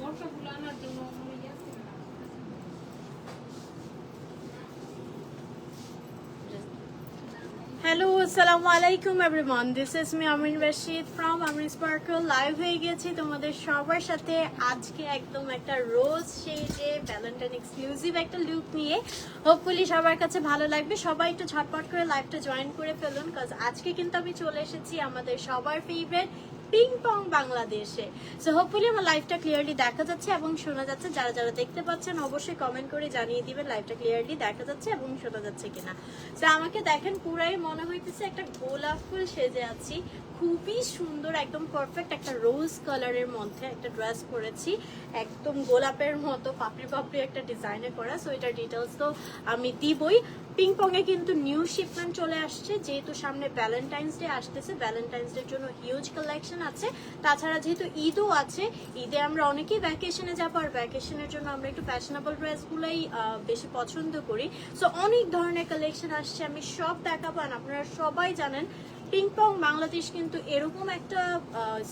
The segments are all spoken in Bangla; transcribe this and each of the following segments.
Hello, assalamu alaikum everyone. This is me Amin Rashid from Amin Sparkle. Live হয়ে গেছি তোমাদের সবার সাথে আজকে একদম একটা রোজ শেডে ভ্যালেন্টাইন এক্সক্লুসিভ একটা লুক নিয়ে। হোপফুলি সবার কাছে ভালো লাগবে। সবাই একটু ঝটপট করে লাইভটা জয়েন করে ফেলুন, কাজ আজকে কিন্তু আমি চলে এসেছি আমাদের সবার ফেভারিট পিং পং বাংলাদেশে। সো হোপফুলি আমার লাইভটা ক্লিয়ারলি দেখা যাচ্ছে এবং শোনা যাচ্ছে। যারা যারা দেখতে পাচ্ছেন অবশ্যই কমেন্ট করে জানিয়ে দিবেন লাইভটা ক্লিয়ারলি দেখা যাচ্ছে এবং শোনা যাচ্ছে কিনা। সো আমাকে দেখেন পুরাই মনে হইতেছে একটা গোলাপ ফুল সেজে আছি, খুবই সুন্দর একদম পারফেক্ট একটা রোজ কালারের মধ্যে একটা ড্রেস পরেছি, একদম গোলাপের মতো পাপড়ি পাপড়ি একটা ডিজাইনে করা। সো এটার ডিটেলস তো আমি দিবই। পিং পং এ কিন্তু নিউ শিপমেন্ট চলে আসছে, যেহেতু সামনে ভ্যালেন্টাইন্স ডে আসতেছে, ভ্যালেন্টাইন্স ডের জন্য হিউজ কালেকশন আছে। তাছাড়া যেহেতু ঈদও আছে, ঈদে আমরা অনেকেই ভ্যাকেশনে যাবো, আর ভ্যাকেশনের জন্য আমরা একটু ফ্যাশনেবল ড্রেসগুলোই বেশি পছন্দ করি। সো অনেক ধরনের কালেকশন আসছে, আমি সব দেখাবো। আর আপনারা সবাই জানেন পিং পং বাংলাদেশ কিন্তু এরকম একটা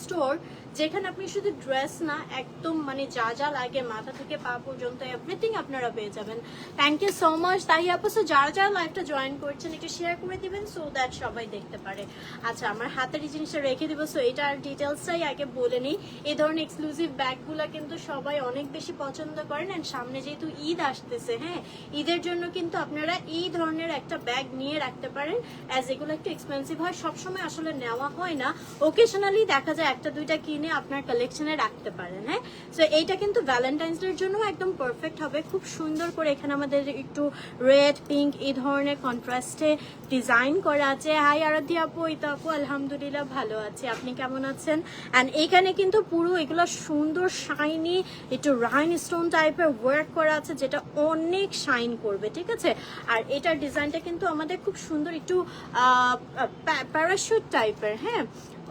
স্টোর যেখানে আপনি শুধু ড্রেস না, একদম মানে যা যা লাগে মাথা থেকে পা পর্যন্ত এভরিথিং আপনারা পেয়ে যাবেন। থ্যাংক ইউ সো মাচ তাই আপু। সো যারা যারা লাইভটা জয়েন করছেন একটু শেয়ার করে দিবেন সো দ্যাট সবাই দেখতে পারে। আচ্ছা, আমার হাতের এই জিনিসটা রেখে দিব। সো এটার ডিটেলসটাই আগে বলে নিই। এই ধরনের এক্সক্লুসিভ ব্যাগগুলো কিন্তু সবাই অনেক বেশি পছন্দ করেন, অ্যান্ড সামনে যেহেতু ঈদ আসতেছে, হ্যাঁ, ঈদের জন্য কিন্তু আপনারা এই ধরনের একটা ব্যাগ নিয়ে রাখতে পারেন। অ্যাজ এগুলো একটু এক্সপেন্সিভ হয়, সবসময় আসলে নেওয়া হয় না, ওকেশনালি দেখা যায় একটা দুইটা কিনে আপনার কালেকশনে রাখতে পারেন। হ্যাঁ, সো এইটা কিন্তু ভ্যালেন্টাইন্স ডের জন্য একদম পারফেক্ট হবে। খুব সুন্দর করে এখানে আমাদের একটু রেড পিঙ্ক এই ধরনের কন্ট্রাস্টে ডিজাইন করা আছে। হাই আরাধ্যি আপু, ইতা আপু, আলহামদুলিল্লাহ ভালো আছে, আপনি কেমন আছেন? অ্যান্ড এইখানে কিন্তু পুরো এগুলো সুন্দর শাইনি একটু রাইন স্টোন টাইপের ওয়ার্ক করা আছে, যেটা অনেক শাইন করবে, ঠিক আছে। আর এটার ডিজাইনটা কিন্তু আমাদের খুব সুন্দর একটু প্যারাশুট টাইপের। হ্যাঁ,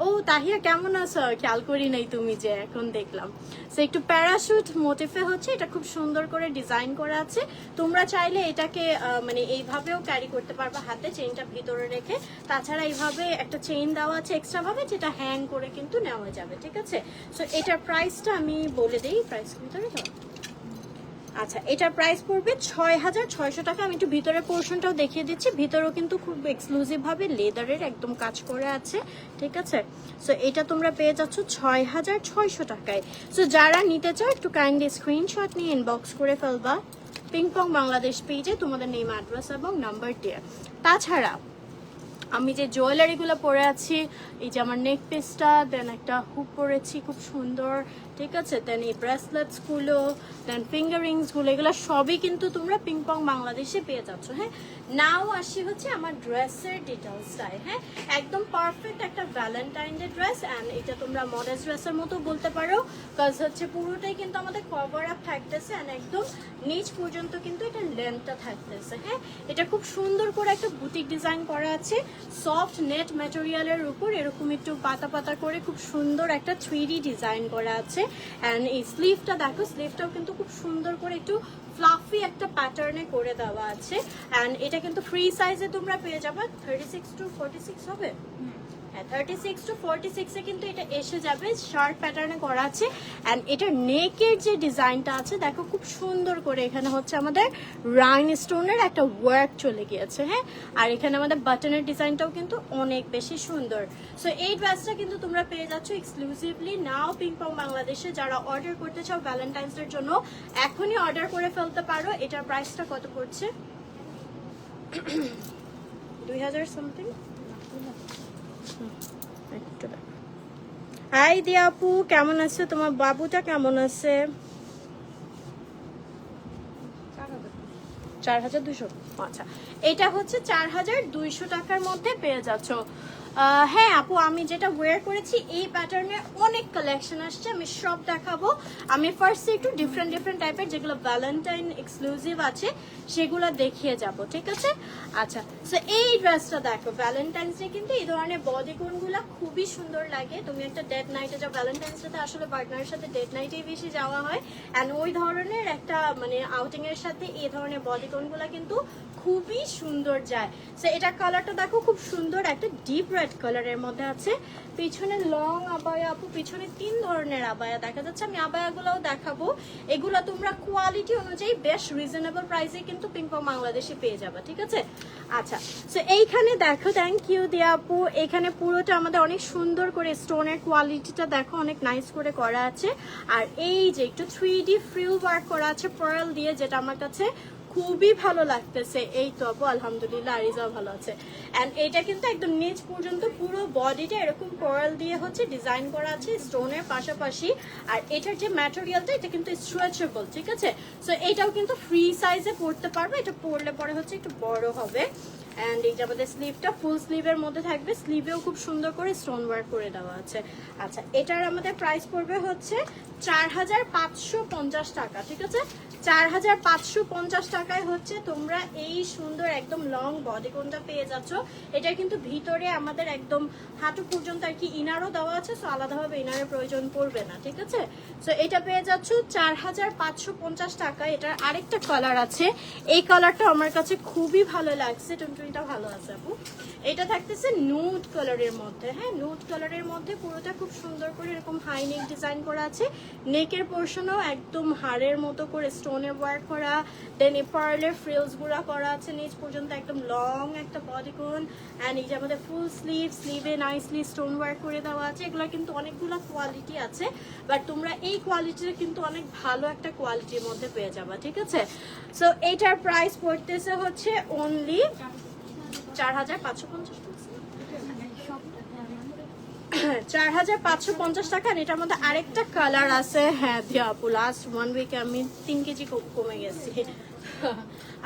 ও তাহিয়া কেমন আছো? খেয়াল করি নাই, তুমি যে এখন দেখলাম। সো একটু প্যারাশুট মোটিফে হচ্ছে, এটা খুব সুন্দর করে ডিজাইন করা আছে। তোমরা চাইলে এটাকে মানে এইভাবেও ক্যারি করতে পারবে হাতে, চেইনটা ভিতরে রেখে। তাছাড়া এইভাবে একটা চেইন দেওয়া আছে এক্সট্রা ভাবে, যেটা হ্যাং করে কিন্তু নেওয়া যাবে, ঠিক আছে। সো এটার প্রাইসটা আমি বলে দিই, প্রাইস ভিতরে যাও। আচ্ছা, এটার প্রাইস পড়বে ৬,৬০০ টাকা। আমি একটু ভিতরের পোর্শনটাও দেখিয়ে দিচ্ছি। ভিতরেও কিন্তু খুব এক্সক্লুসিভ ভাবে লেদারের একদম কাজ করে আছে, ঠিক আছে। সো এটা তোমরা পেয়ে যাচ্ছ ৬,৬০০ টাকায়। সো যারা নিতে চাও একটু কাইন্ডলি স্ক্রিনশট নিয়ে ইনবক্স করে ফেলবা পিং পং বাংলাদেশ পেজে, তোমাদের নেম, অ্যাড্রেস এবং নাম্বার দিয়ে। তাছাড়া আমি যে জুয়েলারিগুলো পরে আছি, এই যে আমার নেক পিসটা, দেন একটা হুপ পরেছি খুব সুন্দর, ঠিক আছে, দেন এই ব্রেসলেটসগুলো, দেন ফিঙ্গার রিংসগুলো, এগুলো সবই কিন্তু তোমরা পিং পং বাংলাদেশে পেয়ে যাচ্ছ। হ্যাঁ, নাও আসি হচ্ছে আমার ড্রেসের ডিটেলসটাই। হ্যাঁ, একদম পারফেক্ট একটা ভ্যালেন্টাইন ডে ড্রেস, অ্যান্ড এটা তোমরা মডেল ড্রেসের মতো বলতে পারো, কাজ হচ্ছে পুরোটাই কিন্তু আমাদের কভার আপ থাকতেছে, অ্যান্ড একদম নিচ পর্যন্ত কিন্তু এটা লেন্থটা থাকতেছে। হ্যাঁ, এটা খুব সুন্দর করে একটা বুটিক ডিজাইন করা আছে, সফট নেট ম্যাটেরিয়ালের উপর এরকম একটু পাতা পাতা করে খুব সুন্দর একটা 3D ডিজাইন করা আছে। অ্যান্ড এই স্লিভটা দেখো, স্লিভটাও কিন্তু খুব সুন্দর করে একটু ফ্লাফি একটা প্যাটার্নে করে দেওয়া আছে। অ্যান্ড এটা কিন্তু ফ্রি সাইজে তোমরা পেয়ে যাবে, 36 to 46 হবে। 36 to 46 এ কিন্তু এটা এসে যাবে, শার্ট প্যাটার্নে করা আছে। অ্যান্ড এটার নেকের যে ডিজাইনটা আছে দেখো, খুব সুন্দর করে এখানে হচ্ছে আমাদের রাইন স্টোনের একটা ওয়ার্ক চলে গিয়েছে। হ্যাঁ, আর এখানে আমাদের বাটনের ডিজাইনটাও কিন্তু অনেক বেশি সুন্দর। সো এই ড্রেসটা কিন্তু তোমরা পেয়ে যাচ্ছ এক্সক্লুসিভলি নাও পিং পং বাংলাদেশে। যারা অর্ডার করতে চাও ভ্যালেন্টাইন্স ডের জন্য, এখনই অর্ডার করে ফেলতে পারো। এটার প্রাইসটা কত পড়ছে? 2000 সামথিং। হাই দিয়া আপু, কেমন আছে? তোমার বাবুটা কেমন আছে? 4,200। আচ্ছা, এটা হচ্ছে 4,200 টাকার মধ্যে পেয়ে যাচ্ছ। হ্যাঁ আপু, আমি যেটা ওয়্যার করেছি এই প্যাটার্নের অনেক কালেকশন আসছে, আমি সব দেখাবো। আমি ফার্স্টে একটু ডিফারেন্ট ডিফারেন্ট টাইপের যেগুলো ভ্যালেন্টাইন এক্সক্লুসিভ আছে সেগুলো দেখিয়ে যাব, ঠিক আছে। আচ্ছা, সো এই ড্রেসটা দেখো, ভ্যালেন্টাইন্স ডে কিন্তু এই ধরনের বডিকনগুলো খুবই সুন্দর লাগে। তুমি একটা ডেট নাইটে যাও, ভ্যালেন্টাইন্স ডেতে আসলে পার্টনারের সাথে ডেট নাইটেই বেশি যাওয়া হয়, অ্যান্ড ওই ধরনের একটা মানে আউটিং এর সাথে এই ধরনের বডিকনগুলো কিন্তু খুবই সুন্দর যায়। সো এটা কালারটা দেখো খুব সুন্দর একটা ডিপ রেড কালারের মধ্যে আছে। পিছনে লং আবায়া আপু, পিছনে 3 ধরনের আবায়া দেখা যাচ্ছে। আমি আবায়াগুলোও দেখাবো। এগুলো তোমরা কোয়ালিটি অনুযায়ী বেশ রিজনেবল প্রাইসে কিন্তু পিংপং বাংলাদেশে পেয়ে যাবে, ঠিক আছে? আচ্ছা, সো এইখানে দেখো, থ্যাংক ইউ দিয়া আপু, এখানে পুরোটা আমাদের অনেক সুন্দর করে স্টোনের কোয়ালিটিটা দেখো অনেক নাইস করে করা আছে। আর এই যে একটু 3D ফ্রিল ওয়ার্ক করা আছে পার্ল দিয়ে, যেটা আমার কাছে খুবই ভালো লাগতেছে। এই তো আপু আলহামদুলিল্লাহ, আরিজাও ভালো আছে। এন্ড এটা কিন্তু একদম নিচ পর্যন্ত পুরো বডিটা এরকম পার্ল দিয়ে হচ্ছে ডিজাইন করা আছে স্টোনের পাশাপাশি। আর এটার যে ম্যাটেরিয়ালটা, এটা কিন্তু স্ট্রেচেবল, ঠিক আছে? সো এটাও কিন্তু ফ্রি সাইজে পরতে পারবে। এটা পরলে পরে হচ্ছে একটু বড় হবে। এন্ড এই যে আমাদের স্লিভটা ফুল স্লিভের মধ্যে থাকবে, স্লিভেও খুব সুন্দর করে স্টোন ওয়ার্ক করে দেওয়া আছে। আচ্ছা, এটার আমাদের প্রাইস পড়বে হচ্ছে 4550 টাকা, ঠিক আছে? 4550 টাকায় হচ্ছে তোমরা এই সুন্দর একদম লং বডিকনটা পেয়ে যাচ্ছ। এটা কিন্তু ভিতরে আমাদের একদম হাঁটু পর্যন্ত আর কি ইনারও দেওয়া আছে, সো আলাদাভাবে ইনারের প্রয়োজন পড়বে না, ঠিক আছে? সো এটা পেয়ে যাচ্ছ 4550 টাকা। এটার আরেকটা কালার আছে, এই কালারটা আমার কাছে খুবই ভালো লাগছে। টুনটুনিটা ভালো আছে আপু। এটা থাকতেছে নুড কালারের মধ্যে, হ্যাঁ, নুড কালারের মধ্যে পুরোটা খুব সুন্দর করে এরকম হাই নেক ডিজাইন করা আছে। নেকের পোর্শনও একদম হাড়ের মতো করে স্টোনে ওয়ার্ক করা, দেন এই পার্লের ফ্রিলস গুলা করা আছে নিচ পর্যন্ত একদম লং একটা বডিকন। এন্ড এই যে আমাদের ফুল স্লিভ, স্লিভে নাইসলি স্টোন ওয়ার্ক করে দেওয়া আছে। এগুলা কিন্তু অনেকগুলো কোয়ালিটি আছে, বাট তোমরা এই কোয়ালিটিটা কিন্তু অনেক ভালো একটা কোয়ালিটির মধ্যে পেয়ে যাবা, ঠিক আছে? সো এইটার প্রাইস পড়তেছে হচ্ছে অনলি 4550 4550 টাকা। আর এটার মধ্যে আরেকটা কালার আছে, হ্যাঁ দিয়া আপু, লাস্ট 1 উইকে আমি 3 কেজি কমে গেছি।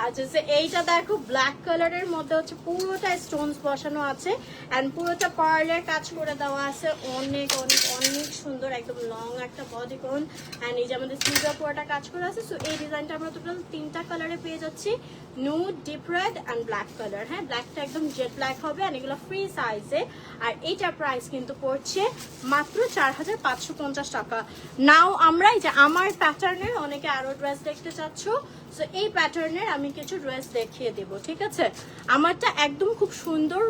আচ্ছা, এইটা দেখো ব্ল্যাক কালারের মধ্যে হচ্ছে পুরোটা স্টোনস বসানো আছে এন্ড পুরোটা পার্লের কাজ করে দেওয়া আছে। অনেক অনেক অনেক সুন্দর একদম লং একটা বডিকন। এন্ড এই যে আমাদের স্লিভে পুরোটা কাজ করা আছে। সো এই ডিজাইনটা আমরা টোটাল 3টা কালারে পেয়ে যাচ্ছি, nude, deep red and black colour. হ্যাঁ, ব্ল্যাকটা একদম জেট ব্ল্যাক হবে এন্ড এগুলো ফ্রি সাইজে। আর এইটার প্রাইস কিন্তু পড়ছে মাত্র 4550 টাকা। নাও আমরা এই যে আমার প্যাটার্নের অনেকে আরো ড্রেস দেখতে চাচ্ছ, সো এই প্যাটার্নের আমি কিছু ড্রেস দেখিয়ে দেব, ঠিক আছে? আমারটা একদম খুব সুন্দর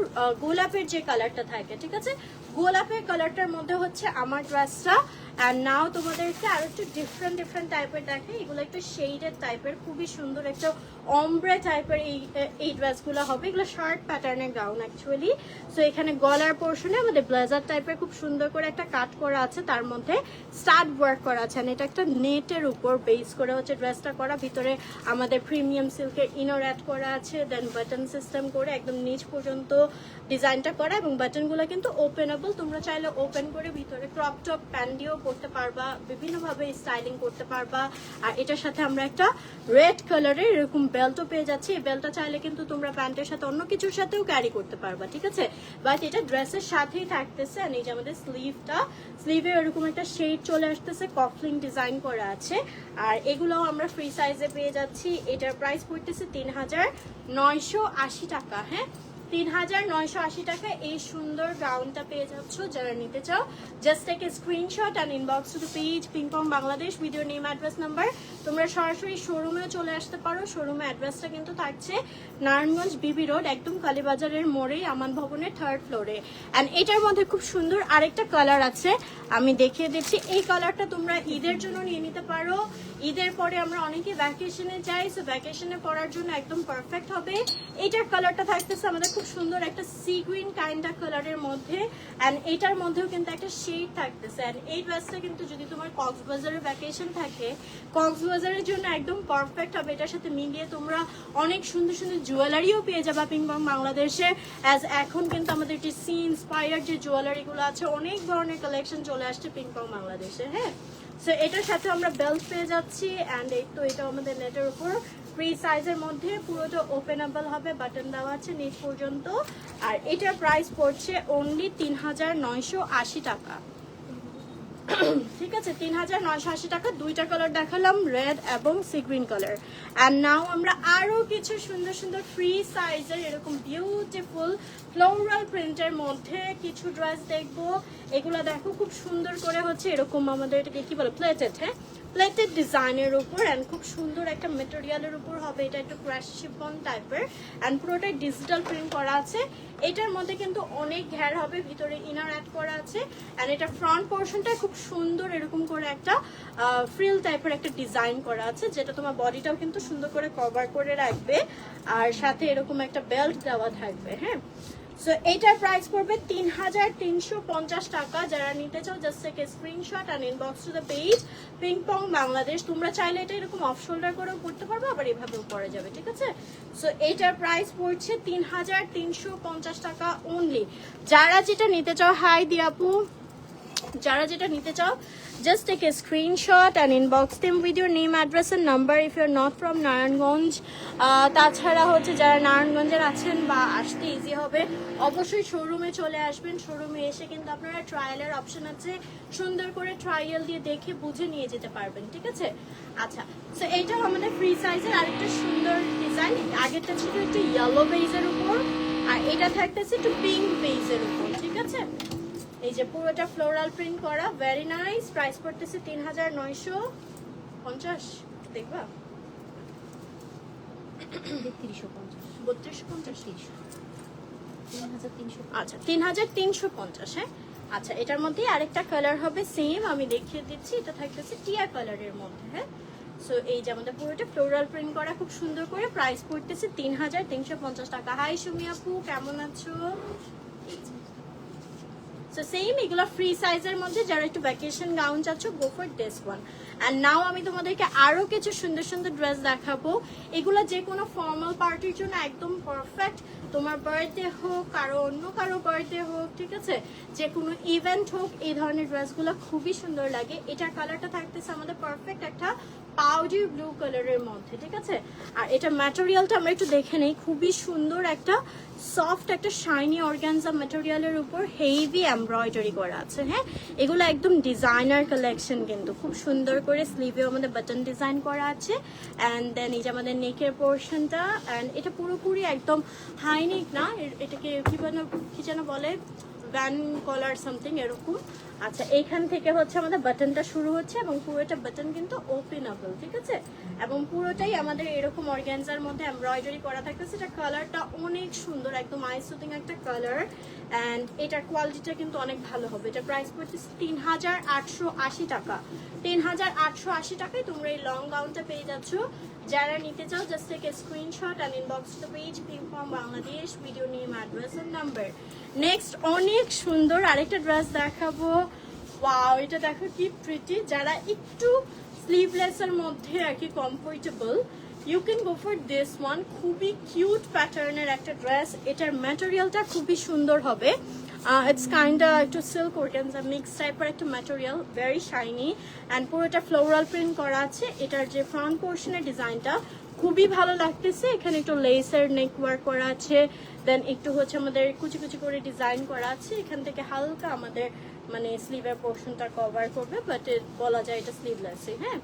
গোলাপের যে কালারটা থাকে, ঠিক আছে? গোলাপের কালারটার মধ্যে হচ্ছে আমার ড্রেসটা। অ্যান্ড নাও তোমাদেরকে আরো একটু ডিফারেন্ট টাইপের দেখে, এগুলো একটু শেডেড টাইপের, খুবই সুন্দর একটা অমব্রে টাইপের এই ড্রেসগুলো হবে। এগুলো শার্ট প্যাটার্নের গাউন অ্যাকচুয়ালি। সো এখানে গলার পোর্শনে আমাদের ব্লেজার টাইপের খুব সুন্দর করে একটা কাট করা আছে, তার মধ্যে স্টাড ওয়ার্ক করা আছে। এটা একটা নেটের উপর বেস করে হচ্ছে ড্রেসটা করা। ভিতরে আমাদের প্রিমিয়াম সিল্কের ইনার অ্যাড করা আছে, দেন বাটন সিস্টেম করে একদম নিচ পর্যন্ত ডিজাইনটা করা। এবং বাটনগুলো কিন্তু ওপেনেবল, তোমরা চাইলে ওপেন করে ভিতরে ক্রপ টপ প্যান্ট দিয়েও করতে পারবা, বিভিন্নভাবে স্টাইলিং করতে পারবা। আর এটার সাথে আমরা একটা রেড কালারের এরকম বেল্টও পেয়ে যাচ্ছি। এই বেল্টটা চাইলে কিন্তু তোমরা প্যান্টের সাথে অন্য কিছুর সাথেও ক্যারি করতে পারবা, ঠিক আছে? বাট এটা ড্রেসের সাথেই থাকতেছে। আর এই যে আমাদের স্লিভে এরকম একটা শেড চলে আসতেছে, কফলিং ডিজাইন করা আছে। আর এগুলোও আমরা ফ্রি সাইজে পেয়ে যাচ্ছি। এটার প্রাইস পড়তেছে 3980 টাকা। হ্যাঁ, 3980 টাকা এই সুন্দর গাউনটা পেয়ে যাচ্ছ। যারা নিতে চাও just take a screenshot and inbox to the page Pingpong Bangladesh video name address number. তোমরা সরাসরি শোরুমেও চলে আসতে পারো। শোরুমে অ্যাড্রেসটা কিন্তু থাকছে নারায়ণগঞ্জ বিবি রোড, একদম কালীবাজারের মোড়েই, আমান ভবনের 3rd ফ্লোরে। অ্যান্ড এটার মধ্যে খুব সুন্দর আরেকটা কালার আছে, আমি দেখিয়ে দিচ্ছি। এই কালারটা তোমরা ঈদের জন্য নিয়ে নিতে পারো। ঈদের পরে আমরা অনেকে ভ্যাকেশনে যাই, সো ভ্যাকেশনে পড়ার জন্য একদম পারফেক্ট হবে। এইটার কালারটা থাকতেছে আমাদের খুব সুন্দর একটা সি গ্রিন কাইন্ড অফ কালারের মধ্যে। অ্যান্ড এইটার মধ্যেও কিন্তু একটা শেড থাকতেছে। অ্যান্ড এই ড্রেসটা কিন্তু যদি তোমার কক্সবাজারের ভ্যাকেশন থাকে, কক্সবাজারের জন্য একদম পারফেক্ট হবে। এটার সাথে মিলিয়ে তোমরা অনেক সুন্দর সুন্দর জুয়েলারিও পেয়ে যাবা পিংপং বাংলাদেশে। অ্যাজ এখন কিন্তু আমাদের যে সি ইন্সপায়ার্ড যে জুয়েলারিগুলো আছে, অনেক ধরনের কালেকশন চলে আসছে পিংপং বাংলাদেশে। হ্যাঁ, সো এটার সাথে আমরা বেল্ট পেয়ে যাচ্ছি। অ্যান্ড এই তো এটা আমাদের নেটের উপর ফ্রি সাইজের মধ্যে, পুরোটা ওপেনেবল হবে, বাটন দেওয়া আছে নিচ পর্যন্ত। আর এটার প্রাইস পড়ছে অনলি 3980 টাকা। ঠিক আছে, 3980 টাকা। দুইটা কালার দেখালাম, রেড এবং sea green colour. And now আমরা আরো কিছু সুন্দর সুন্দর ফ্রি সাইজের এরকম বিউটিফুল ফ্লোরাল প্রিন্টের মধ্যে কিছু ড্রেস দেখবো। এগুলো দেখো খুব সুন্দর করে হচ্ছে এরকম আমাদের এটাকে কি বলে প্লেটেড, হ্যাঁ, প্লেটেড ডিজাইনের উপর অ্যান্ড খুব সুন্দর একটা মেটেরিয়ালের উপর হবে। এটা একটু ক্র্যাশ শিফন টাইপের অ্যান্ড পুরোটাই ডিজিটাল প্রিন্ট করা আছে। এটার মধ্যে কিন্তু অনেক ঘের হবে, ভিতরে ইনার অ্যাড করা আছে অ্যান্ড এটা ফ্রন্ট পোর্শনটা খুব সুন্দর এরকম করে একটা ফ্রিল টাইপের একটা ডিজাইন করা আছে, যেটা তোমার বডিটাও কিন্তু সুন্দর করে কভার করে রাখবে আর সাথে এরকম একটা বেল্ট দেওয়া থাকবে। হ্যাঁ, সো এইটার প্রাইস পড়বে 3350 টাকা। যারা নিতে চাও just take a screenshot and inbox to the page ping pong Bangladesh. তোমরা চাইলে এটা এরকম অফ শোল্ডার করেও পড়তে পারবে, আবার এভাবেও পরা যাবে, ঠিক আছে? সো এইটার প্রাইস পড়ছে 3350 টাকা অনলি। যারা যেটা নিতে চাও হাই দি আপু, যারা যেটা নিতে চাও just take a screenshot and inbox them with your name, address and number if you're not from Narayanganj. তাছাড়া হচ্ছে যারা নারায়ণগঞ্জের আছেন বা আসতে ইজি হবে অবশ্যই শোরুমে চলে আসবেন। শোরুমে এসে কিন্তু আপনারা ট্রায়ালের অপশন আছে, সুন্দর করে ট্রায়াল দিয়ে দেখে বুঝে নিয়ে যেতে পারবেন, ঠিক আছে? আচ্ছা, সো এইটাও আমাদের ফ্রি সাইজের আরেকটা সুন্দর ডিজাইন। আগেরটা ছিল একটু ইয়েলো বেজের উপর আর এটা থাকতেছে একটু পিঙ্ক বেজের উপর, ঠিক আছে? এই যে পুরোটা ফ্লোরাল প্রিন্ট করা, ভেরি নাইস। প্রাইস পড়তেছে 3950। দেখবা 3250 আচ্ছা 3350। হ্যাঁ, আচ্ছা এটার মধ্যে আরেকটা কালার হবে সেম, আমি দেখিয়ে দিচ্ছি। এটা থাকতেছে টিয়া কালারের মধ্যে। হ্যাঁ, সো এই যে আমাদের পুরোটা ফ্লোরাল প্রিন্ট করা খুব সুন্দর করে। প্রাইস পড়তেছে 3350 টাকা। হাই সুমি আপু, কেমন আছো? সো সেম এগুলো ফ্রি সাইজের মধ্যে। যারা একটু ভ্যাকেশন গাউন চাচ্ছ go for this one. And now আমি তোমাদেরকে আরো কিছু সুন্দর সুন্দর ড্রেস দেখাবো। এগুলো যে কোনো ফর্মাল পার্টির জন্য একদম পারফেক্ট। তোমার বার্থডে হোক, কারো অন্য কারো বার্থডে হোক, ঠিক আছে, যে কোনো ইভেন্ট হোক, এই ধরনের ড্রেসগুলো খুবই সুন্দর লাগে। এটার কালারটা থাকতেছে আমাদের পারফেক্ট একটা পাউডার ব্লু কালারের মধ্যে, ঠিক আছে? আর এটা ম্যাটেরিয়ালটা আমরা একটু দেখে নেই। খুবই সুন্দর একটা সফট একটা শাইনি অর্গানজা ম্যাটেরিয়ালের উপর হেভি এমব্রয়ডারি করা আছে। হ্যাঁ, এগুলো একদম ডিজাইনার কালেকশন, কিন্তু খুব সুন্দর করে স্লিভে আমাদের বাটন ডিজাইন করা আছে। অ্যান্ড দেন এই যে আমাদের নেকের পোর্শনটা, অ্যান্ড এটা পুরোপুরি একদম হাই নেক না, এটাকে কি যেন বলে, ভ্যান কলার সামথিং এরকম। আচ্ছা, এইখান থেকে হচ্ছে আমাদের বাটনটা শুরু হচ্ছে এবং পুরোটা বাটন কিন্তু ওপেনেবল, ঠিক আছে? এবং পুরোটাই আমাদের এরকম অর্গানজার মধ্যে এমব্রয়ডারি করা থাকতেছে। এটা কালারটা অনেক সুন্দর, একদম আই সুদিং একটা কালার। অ্যান্ড এটার কোয়ালিটিটা কিন্তু অনেক ভালো হবে। এটা প্রাইস পড়ছে 3880 টাকা। 3880 টাকায় তোমরা এই লং গাউনটা পেয়ে যাচ্ছ। যারা নিতে চাও just take a screenshot and inbox to the page ping pong Bangladesh, video name, address and number. Next অনেক সুন্দর আরেকটা ড্রেস দেখাবো। ওয়াও, এটা দেখো কি প্রিটি। যারা একটু স্লিভলেস এর মধ্যে আর কি comfortable, you can go for this one. খুবই কিউট প্যাটার্নের একটা ড্রেস। এটার ম্যাটেরিয়ালটা খুবই সুন্দর হবে। ইটস কাইন্ড একটু সিল্ক অর্গানজা মিক্স টাইপের একটা ম্যাটেরিয়াল, ভেরি শাইনি অ্যান্ড পুরোটা ফ্লোরাল প্রিন্ট করা আছে। এটার যে ফ্রন্ট পোর্শনের ডিজাইনটা খুবই ভালো লাগতেছে। এখানে একটু লেসের নেক ওয়ার্ক করা আছে, দেন একটু হচ্ছে আমাদের কুচি কুচি করে ডিজাইন করা আছে। এখান থেকে হালকা আমাদের মানে স্লিভের পোর্শনটা কভার করবে, বাট বলা যায় এটা স্লিভলেসই। হ্যাঁ,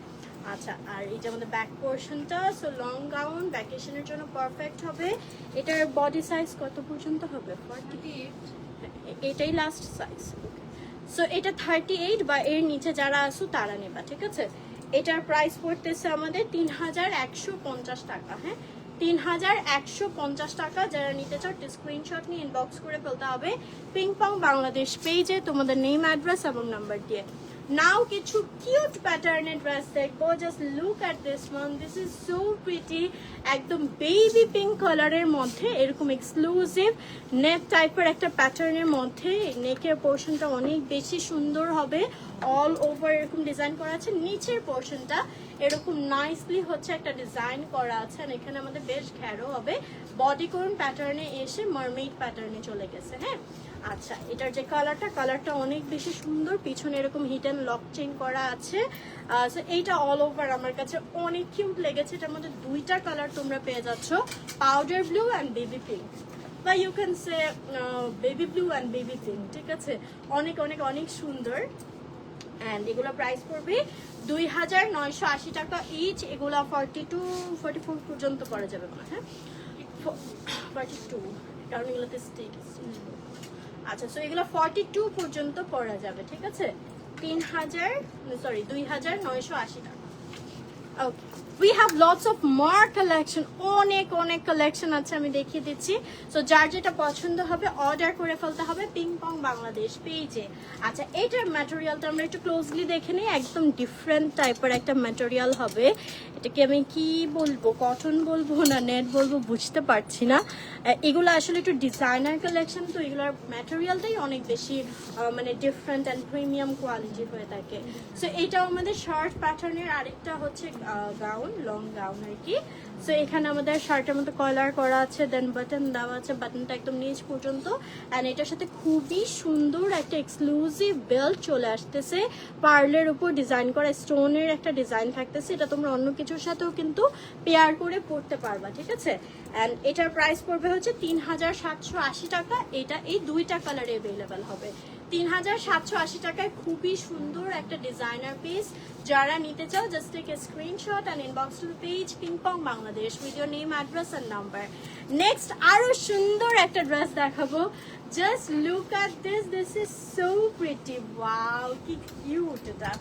আচ্ছা, আর এই যে আমাদের ব্যাক পোর্শনটা, সো লং গাউন ভ্যাকেশনের জন্য পারফেক্ট হবে। এটার বডি সাইজ কত পর্যন্ত হবে? 48। এটাই লাস্ট সাইজ। সো এটা 38 বা এর নিচে যারা আসো তারা নেবা, ঠিক আছে? এটার প্রাইস পড়তেছে আমাদের 3150 টাকা। হ্যাঁ, 3150 টাকা। যারা নিতে চাও স্ক্রিনশট নিয়ে ইনবক্স করে ফেলতে হবে পিং পং বাংলাদেশ পেজে তোমাদের নেম, অ্যাড্রেস এবং নাম্বার দিয়ে। নাও কিছু কিউট প্যাটার্নের ড্রেস দেখবো। Just look at this one, this is so pretty. একদম বেবি পিঙ্ক কালারের মধ্যে এরকম এক্সক্লুসিভ নেক টাইপের একটা প্যাটার্নের মধ্যে। নেকের পোর্শনটা অনেক বেশি সুন্দর হবে, অল ওভার এরকম ডিজাইন করা আছে। নিচের পোর্শনটা এরকম নাইসলি হচ্ছে একটা ডিজাইন করা আছে, আর এখানে আমাদের বেশ ঘেরও হবে। বডি কোন প্যাটার্নে এসে মারমেড প্যাটার্নে চলে গেছে। হ্যাঁ, আচ্ছা, এটার যে কালারটা অনেক বেশি সুন্দর। পিছনে এরকম হিডেন লক চেইন করা আছে। সো এইটা অল ওভার আমার কাছে অনেক কিউট লেগেছে। এটার মধ্যে দুইটা কালার তোমরা পেয়ে যাচ্ছ, powder blue and baby pink, বা you can say baby blue and baby pink, ঠিক আছে? অনেক অনেক অনেক সুন্দর। অ্যান্ড এগুলো প্রাইস পড়বে 2980 টাকা ইচ। এগুলো 44 পর্যন্ত পড়া যাবে না। হ্যাঁ, 42, কারণ এগুলোতে স্টিচ। আচ্ছা, সো এগুলো 42 পর্যন্ত পড়া যাবে, ঠিক আছে? 2980 টাকা। ওকে, we have lots of more collection, অনেক কালেকশন আছে, আমি দেখিয়ে দিচ্ছি। সো যার যেটা পছন্দ হবে অর্ডার করে ফেলতে হবে পিং পং বাংলাদেশ পেজে। আচ্ছা, এটার ম্যাটেরিয়ালটা আমরা একটু ক্লোজলি দেখে নিই। একদম ডিফারেন্ট টাইপের একটা ম্যাটেরিয়াল হবে। এটাকে আমি কি বলবো, কটন বলবো না নেট বলবো বুঝতে পারছি না। এগুলো আসলে একটু ডিজাইনার কালেকশন, তো এগুলোর ম্যাটেরিয়ালটাই অনেক বেশি মানে ডিফারেন্ট অ্যান্ড প্রিমিয়াম কোয়ালিটির হয়ে থাকে। সো এটাও আমাদের শার্ট প্যাটার্নের, আরেকটা হচ্ছে গাউন, লং গাউন আর কি। সো এখানে আমাদের শার্টের মতো কলার করা আছে, দেন বাটন দেওয়া আছে, বাটনটা একদম নিচ পর্যন্ত। অ্যান্ড এটার সাথে খুবই সুন্দর একটা এক্সক্লুসিভ বেল্ট চলে আসতেছে, পার্লের উপর ডিজাইন করা স্টোনের একটা ডিজাইন থাকতেছে। এটা তোমরা অন্য কিছুর সাথেও কিন্তু পেয়ার করে পরতে পারবা, ঠিক আছে। অ্যান্ড এটার প্রাইস পড়বে হচ্ছে 3780 টাকা। এটা এই দুইটা কালারে অ্যাভেলেবেল হবে। 3780 টাকায় খুবই সুন্দর একটা ডিজাইনার পিস। যারা নিতে চাও just take a screenshot and inbox to page Pingpong Bangladesh with your name, address and number. Next আরো সুন্দর একটা ড্রেস দেখাবো। Just look at this, this is so pretty. Wow, কি কিউট! এটা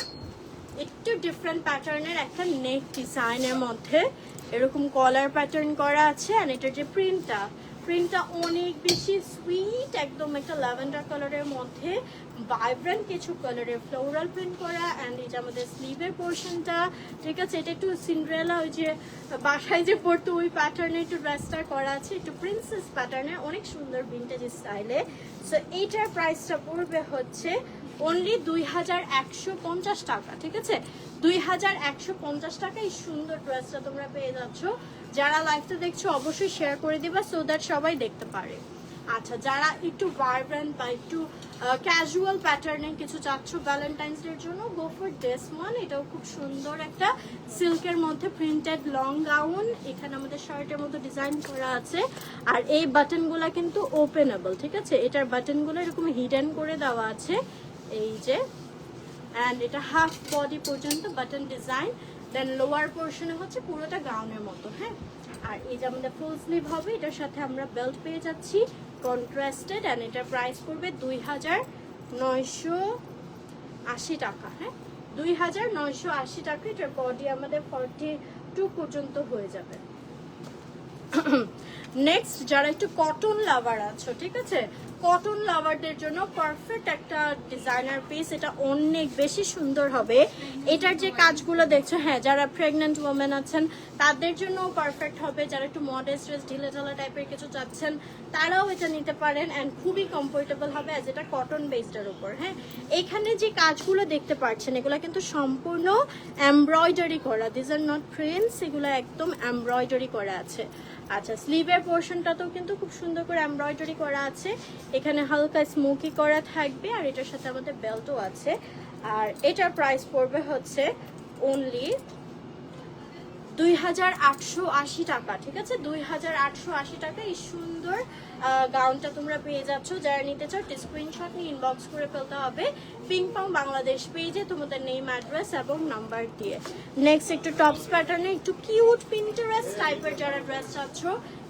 একটু ডিফারেন্ট প্যাটার্নের একটা নেক ডিজাইনের মধ্যে এরকম কলার প্যাটার্ন করা আছে। অ্যান্ড এটার যে প্রিন্টটা অনেক বেশি সুইট, একদম একটা ল্যাভেন্ডার কালারের মধ্যে ভাইব্রেন্ট কিছু কালারের ফ্লোরাল প্রিন্ট করা। অ্যান্ড এই যে আমাদের স্লিভের পোর্শনটা, ঠিক আছে, এটা একটু সিন্ড্রেলা, ওই যে বাসায় যে পড়তো ওই প্যাটার্নে একটু ড্রেসটা করা আছে, একটু প্রিন্সেস প্যাটার্নের, অনেক সুন্দর ভিন্টেজ স্টাইলে। সো এইটার প্রাইসটা পড়বে হচ্ছে অনলি 2150 টাকা, ঠিক আছে। 2150 টাকা এই সুন্দর ড্রেসটা তোমরা পেয়ে যাচ্ছ। যারা লাইভটা দেখছো অবশ্যই শেয়ার করে দিবা সো দ্যাট সবাই দেখতে পারে। আচ্ছা, যারা একটু ভাইব্রেন্ট বা একটু ক্যাজুয়াল প্যাটার্নে কিছু চাচ্ছ ভ্যালেন্টাইন্স ডের জন্য, গো ফর দিস ওয়ান। এটাও খুব সুন্দর একটা সিল্কের মধ্যে প্রিন্টেড লং গাউন। এখানে আমাদের শার্টের মতো ডিজাইন করা আছে। আর এই বাটনগুলো কিন্তু ওপেনেবল, ঠিক আছে। এটার বাটনগুলো এরকম হিডেন করে দেওয়া আছে, এই যে। অ্যান্ড এটা হাফ বডি পর্যন্ত বাটন ডিজাইন, দেন লোয়ার পোর্শনে হচ্ছে পুরোটা গাউনের মতো, হ্যাঁ। আর এই যে আমাদের ফুল স্লিভ হবে, এটার সাথে আমরা বেল্ট পেয়ে যাচ্ছি কন্ট্রাস্টেড। অ্যান্ড এটার প্রাইস পড়বে 2980 টাকা, হ্যাঁ, 2980 টাকা। এটার বডি আমাদের 42 পর্যন্ত হয়ে যাবে। নেক্সট, যারা একটু কটন লাভার আছো, ঠিক আছে, কটন লাভারদের জন্য পারফেক্ট একটা ডিজাইনার পিস। এটা অনেক বেশি সুন্দর হবে। এটার যে কাজগুলো দেখছো, হ্যাঁ, যারা প্রেগনেন্ট ওমেন আছেন তাদের জন্য পারফেক্ট হবে। যারা একটু মডেস্ট ড্রেস, ঢিলে ঢালা টাইপের কিছু চাচ্ছেন তারাও এটা নিতে পারেন। অ্যান্ড খুবই কমফোর্টেবল হবে অ্যাজ এটা কটন বেসডের উপর, হ্যাঁ। এখানে যে কাজগুলো দেখতে পাচ্ছেন এগুলো কিন্তু সম্পূর্ণ এমব্রয়ডারি করা, দিস আর নট প্রিন্টস, এগুলো একদম এমব্রয়ডারি করা আছে। আচ্ছা, স্লিভের পোর্শনটাতেও কিন্তু খুব সুন্দর করে এমব্রয়ডারি করা আছে। এখানে হালকা স্মোকি করা থাকবে, আর এটার সাথে আমাদের বেল্টও আছে। আর এটার প্রাইস পড়বে হচ্ছে অনলি 2880 টাকা, ঠিক আছে। 2880 টাকা এই সুন্দর গাউনটা তোমরা পেয়ে যাচ্ছ। যারা নিতে চাও স্ক্রিনশট নিয়ে ইনবক্স করে ফেলতে হবে পিংপং বাংলাদেশ পেজে তোমাদের নেম, অ্যাড্রেস এবং নাম্বার দিয়ে। নেক্সট, একটু টপস প্যাটার্নে একটু কিউট পিন্টারেস্ট টাইপের যারা ড্রেস চাচ্ছ,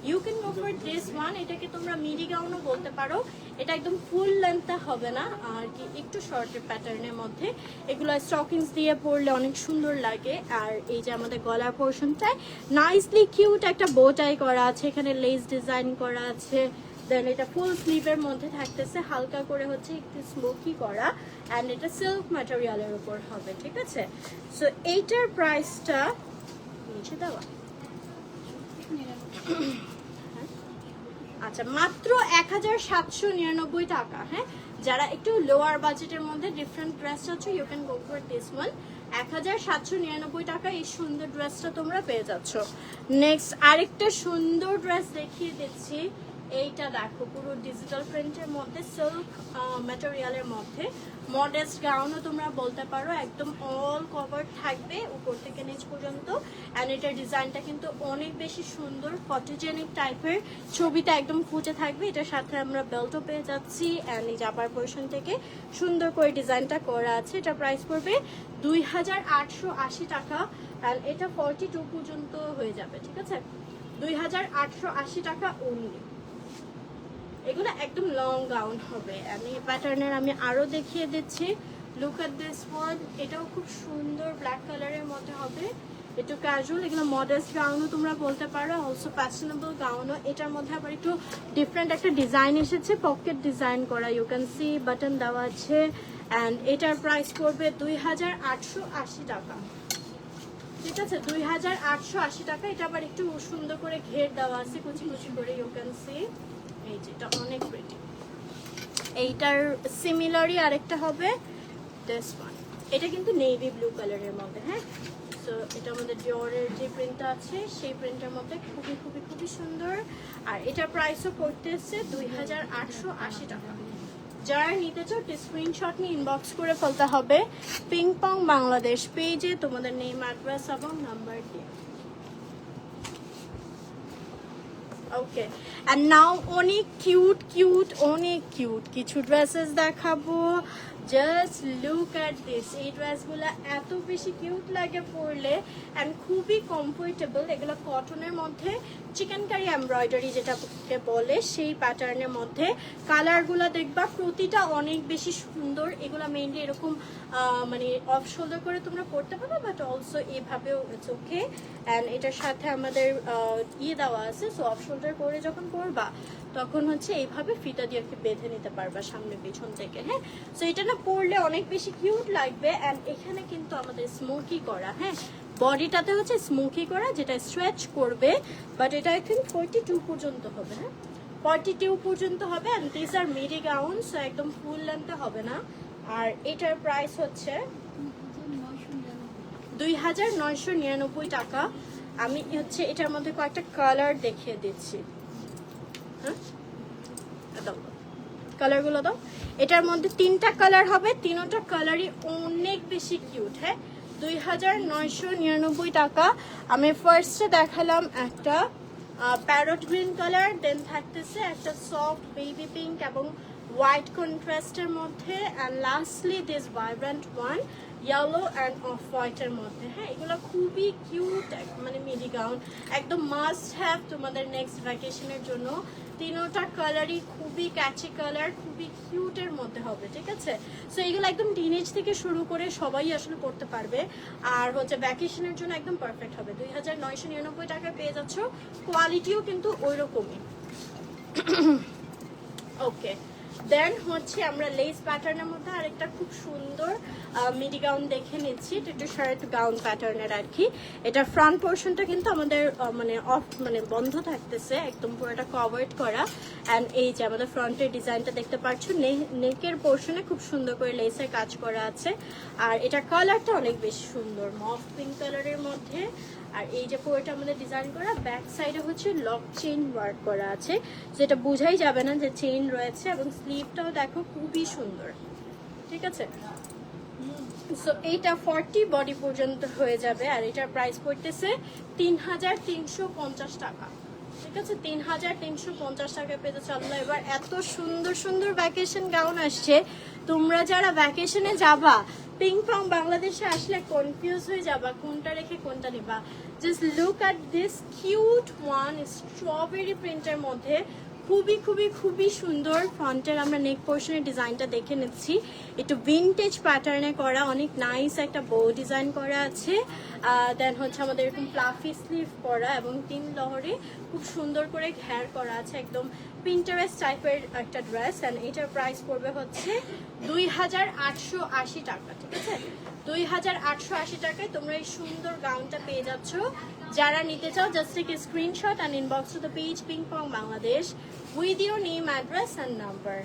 you can go for this one. এটাকে তোমরা মিডি গাউনও বলতে পারো। এটা একদম ফুল লেন্থে হবে না আর কি, একটু শর্টের প্যাটার্নের মধ্যে। এগুলো স্টকিংস দিয়ে পরলে অনেক সুন্দর লাগে। আর এই যে আমাদের গলার পোর্শনটায় নাইসলি কিউট একটা বো টাই করা আছে, এখানে লেস ডিজাইন করা আছে। দেন এটা ফুল স্লিভের মধ্যে থাকতেছে, হালকা করে হচ্ছে একটু স্মোকি করা। অ্যান্ড এটা সিল্ক ম্যাটেরিয়ালের উপর হবে, ঠিক আছে। সো এইটার প্রাইসটা নিচে দেওয়া, আচ্ছা, মাত্র 1799 টাকা, হ্যাঁ। যারা একটু লোয়ার বাজেটের মধ্যে ডিফারেন্ট ড্রেস চাচ্ছ, you can go for this one. 1799 টাকা এই সুন্দর ড্রেসটা তোমরা পেয়ে যাচ্ছ। নেক্সট আরেকটা সুন্দর ড্রেস দেখিয়ে দিচ্ছি। এইটা দেখো, পুরো ডিজিটাল প্রিন্টের মধ্যে সিল্ক ম্যাটেরিয়ালের মধ্যে মডেস্ট গাউনও তোমরা বলতে পারো। একদম অল কভার থাকবে উপর থেকে নিচ পর্যন্ত। অ্যান্ড এটার ডিজাইনটা কিন্তু অনেক বেশি সুন্দর, ফটোজেনিক টাইপের, ছবিটা একদম ফুটে থাকবে। এটার সাথে আমরা বেল্টও পেয়ে যাচ্ছি। অ্যান্ড এই জাপার পোর্শন থেকে সুন্দর করে ডিজাইনটা করা আছে। এটা প্রাইস পড়বে 2880 টাকা। অ্যান্ড এটা 42 পর্যন্ত হয়ে যাবে, ঠিক আছে। 2880 টাকা অনলি। এগুলো একদম লং গাউন হবে। আমি প্যাটার্নের আমি আরো দেখিয়ে দিচ্ছি। লুক এট দিস ওয়ান, এটাও খুব সুন্দর ব্ল্যাক কালারের মধ্যে হবে, একটু ক্যাজুয়াল, এগুলো মডেস্ট গাউনও তোমরা বলতে পারো, অলসো ফ্যাশনেবল গাউনও। এটার মধ্যে আবার একটু ডিফারেন্ট একটা ডিজাইন এসেছে, পকেট ডিজাইন করা, ইউ ক্যান সি বাটন দেওয়া আছে। অ্যান্ড এটার প্রাইস পড়বে 2880 টাকা, ঠিক আছে, 2880 টাকা। এটা আবার একটু সুন্দর করে ঘের দেওয়া আছে কুচি কুচি করে, ইউ ক্যান সি। এই যে এটা অনেক প্রিটি। এইটার সিমিলারই আরেকটা হবে দিস ওয়ান, এটা কিন্তু নেভি ব্লু কালারের মধ্যে। হ্যাঁ, সো এটা আমাদের ডিওরের যে প্রিন্টটা আছে সেই প্রিন্টের মধ্যে খুবই খুবই খুবই সুন্দর। আর এটার প্রাইসও পড়তেছে 2880 টাকা। যারা নিতে চাও স্ক্রিনশট নিয়ে ইনবক্স করে ফেলতে হবে পিং পং বাংলাদেশ পেজে, তোমাদের নেম, অ্যাড্রেস এবং নাম্বার দিয়ে। ওকে, অ্যান্ড নাও অনেক কিউট কিউট অনেক কিউট কিছু ড্রেসেস দেখাবো। জাস্ট লুক অ্যাট দিস, এই ড্রেসগুলো এত বেশি কিউট লাগে পরলে অ্যান্ড খুবই কমফোর্টেবল। এগুলো কটনের মধ্যে চিকেন কারি এমব্রয়ডারি যেটাকে বলে সেই প্যাটার্নের মধ্যে। কালারগুলো দেখবা প্রতিটা অনেক বেশি সুন্দর। এগুলো মেইনলি এরকম মানে অফ শোল্ডার করে তোমরা পরতে পারো, বাট অলসো এভাবেও ইটস ওকে। অ্যান্ড এটার সাথে আমাদের দেওয়া আছে, সো অফ শোল্ডার করে যখন পরবা তখন হচ্ছে এইভাবে ফিতা দিয়ে একটু বেঁধে নিতে পারবা সামনে পিছন থেকে। হ্যাঁ, সো এটা না পরলে অনেক বেশি কিউট লাগবে। অ্যান্ড এখানে কিন্তু আমাদের স্মোকি করা, হ্যাঁ, বডিটাতে হচ্ছে স্মোকি করা, যেটা স্ট্রেচ করবে, বাট এটা আই থিঙ্ক 42 পর্যন্ত হবে। হ্যাঁ, 42 পর্যন্ত হবে। And this are midi gown, so একদম ফুল লেন্থে হবে না। আর এটার প্রাইস হচ্ছে 2999 টাকা। আমি হচ্ছে এটার মধ্যে কয়েকটা কালার দেখিয়ে দিচ্ছি। হ্যাঁ, দাও কালারগুলো দাও। এটার মধ্যে 3টা কালার হবে, 3টা কালারই অনেক বেশি কিউট। হ্যাঁ, 2999 টাকা। আমি ফার্স্টে দেখালাম একটা প্যারট গ্রিন কালার, দেন থাকতেছে একটা সফট বেবি পিঙ্ক এবং হোয়াইট কন্ট্রাস্টের মধ্যে, and lastly this vibrant one yellow and of হোয়াইটের মধ্যে। হ্যাঁ, এগুলো খুবই কিউট, মানে মিডি গাউন একদম মাস্ট হ্যাভ তোমাদের নেক্সট ভ্যাকেশনের জন্য। 3টা কালারই খুবই ক্যাচি কালার, খুবই কিউটের মধ্যে হবে, ঠিক আছে। সো এগুলো একদম টিনেজ থেকে শুরু করে সবাই আসলে পড়তে পারবে, আর হচ্ছে ভ্যাকেশনের জন্য একদম পারফেক্ট হবে। 2999 টাকায় পেয়ে যাচ্ছ, কোয়ালিটিও কিন্তু ওই রকমই। ওকে, দেন হচ্ছে আমরা লেস প্যাটার্নের মধ্যে আরেকটা খুব সুন্দর মিডি গাউন দেখে নিচ্ছি, একটু শার্ট গাউন প্যাটার্নের আর কি। এটা ফ্রন্ট পোর্শনটা কিন্তু আমাদের মানে বন্ধ থাকতেছে, একদম পুরোটা কভার্ড করা। অ্যান্ড এই যে আমাদের ফ্রন্টের ডিজাইনটা দেখতে পাচ্ছ, নেকের পোর্শনে খুব সুন্দর করে লেসের কাজ করা আছে। আর এটা কালারটা অনেক বেশি সুন্দর, মফ পিঙ্ক কালারের মধ্যে। আর এই যে পুরোটা আমাদের ডিজাইন করা, ব্যাক সাইডে হচ্ছে লক চেইন ওয়ার্ক করা আছে, যেটা বোঝাই যাবে না যে চেইন রয়েছে। এবং স্লিভটাও দেখো খুবই সুন্দর, ঠিক আছে। সো এইটা 40 বডি পর্যন্ত হয়ে যাবে। আর এটার প্রাইস পড়তেছে 3350 টাকা, ঠিক আছে। 3350 টাকা পেতে চলো। এবার এত সুন্দর সুন্দর ভ্যাকেশন গাউন আসছে, তোমরা যারা ভ্যাকেশনে যাবা পিং পং বাংলাদেশে আসলে কনফিউজ হয়ে যাবা কোনটা রেখে কোনটা নিবা। Just look at this cute one, strawberry প্রিন্টের মধ্যে খুবই খুবই খুবই সুন্দর। ফ্রন্টের আমরা নেক পোর্শনের ডিজাইনটা দেখে নিচ্ছি, একটু ভিনটেজ প্যাটার্নে করা, অনেক নাইস একটা বো ডিজাইন করা আছে। দেন হচ্ছে আমাদের এরকম প্লাফি স্লিভ করা এবং 3 লহরে খুব সুন্দর করে ঘের করা আছে, একদম পিন্টারেস্ট টাইপের একটা ড্রেস। অ্যান্ড এটার প্রাইস পড়বে হচ্ছে 2880 টাকা, ঠিক আছে। 2880 টাকায় তোমরা এই সুন্দর গাউনটা পেয়ে যাচ্ছ। যারা নিতে চাও just take a screenshot and inbox to the page ping pong Bangladesh with your name, address and number.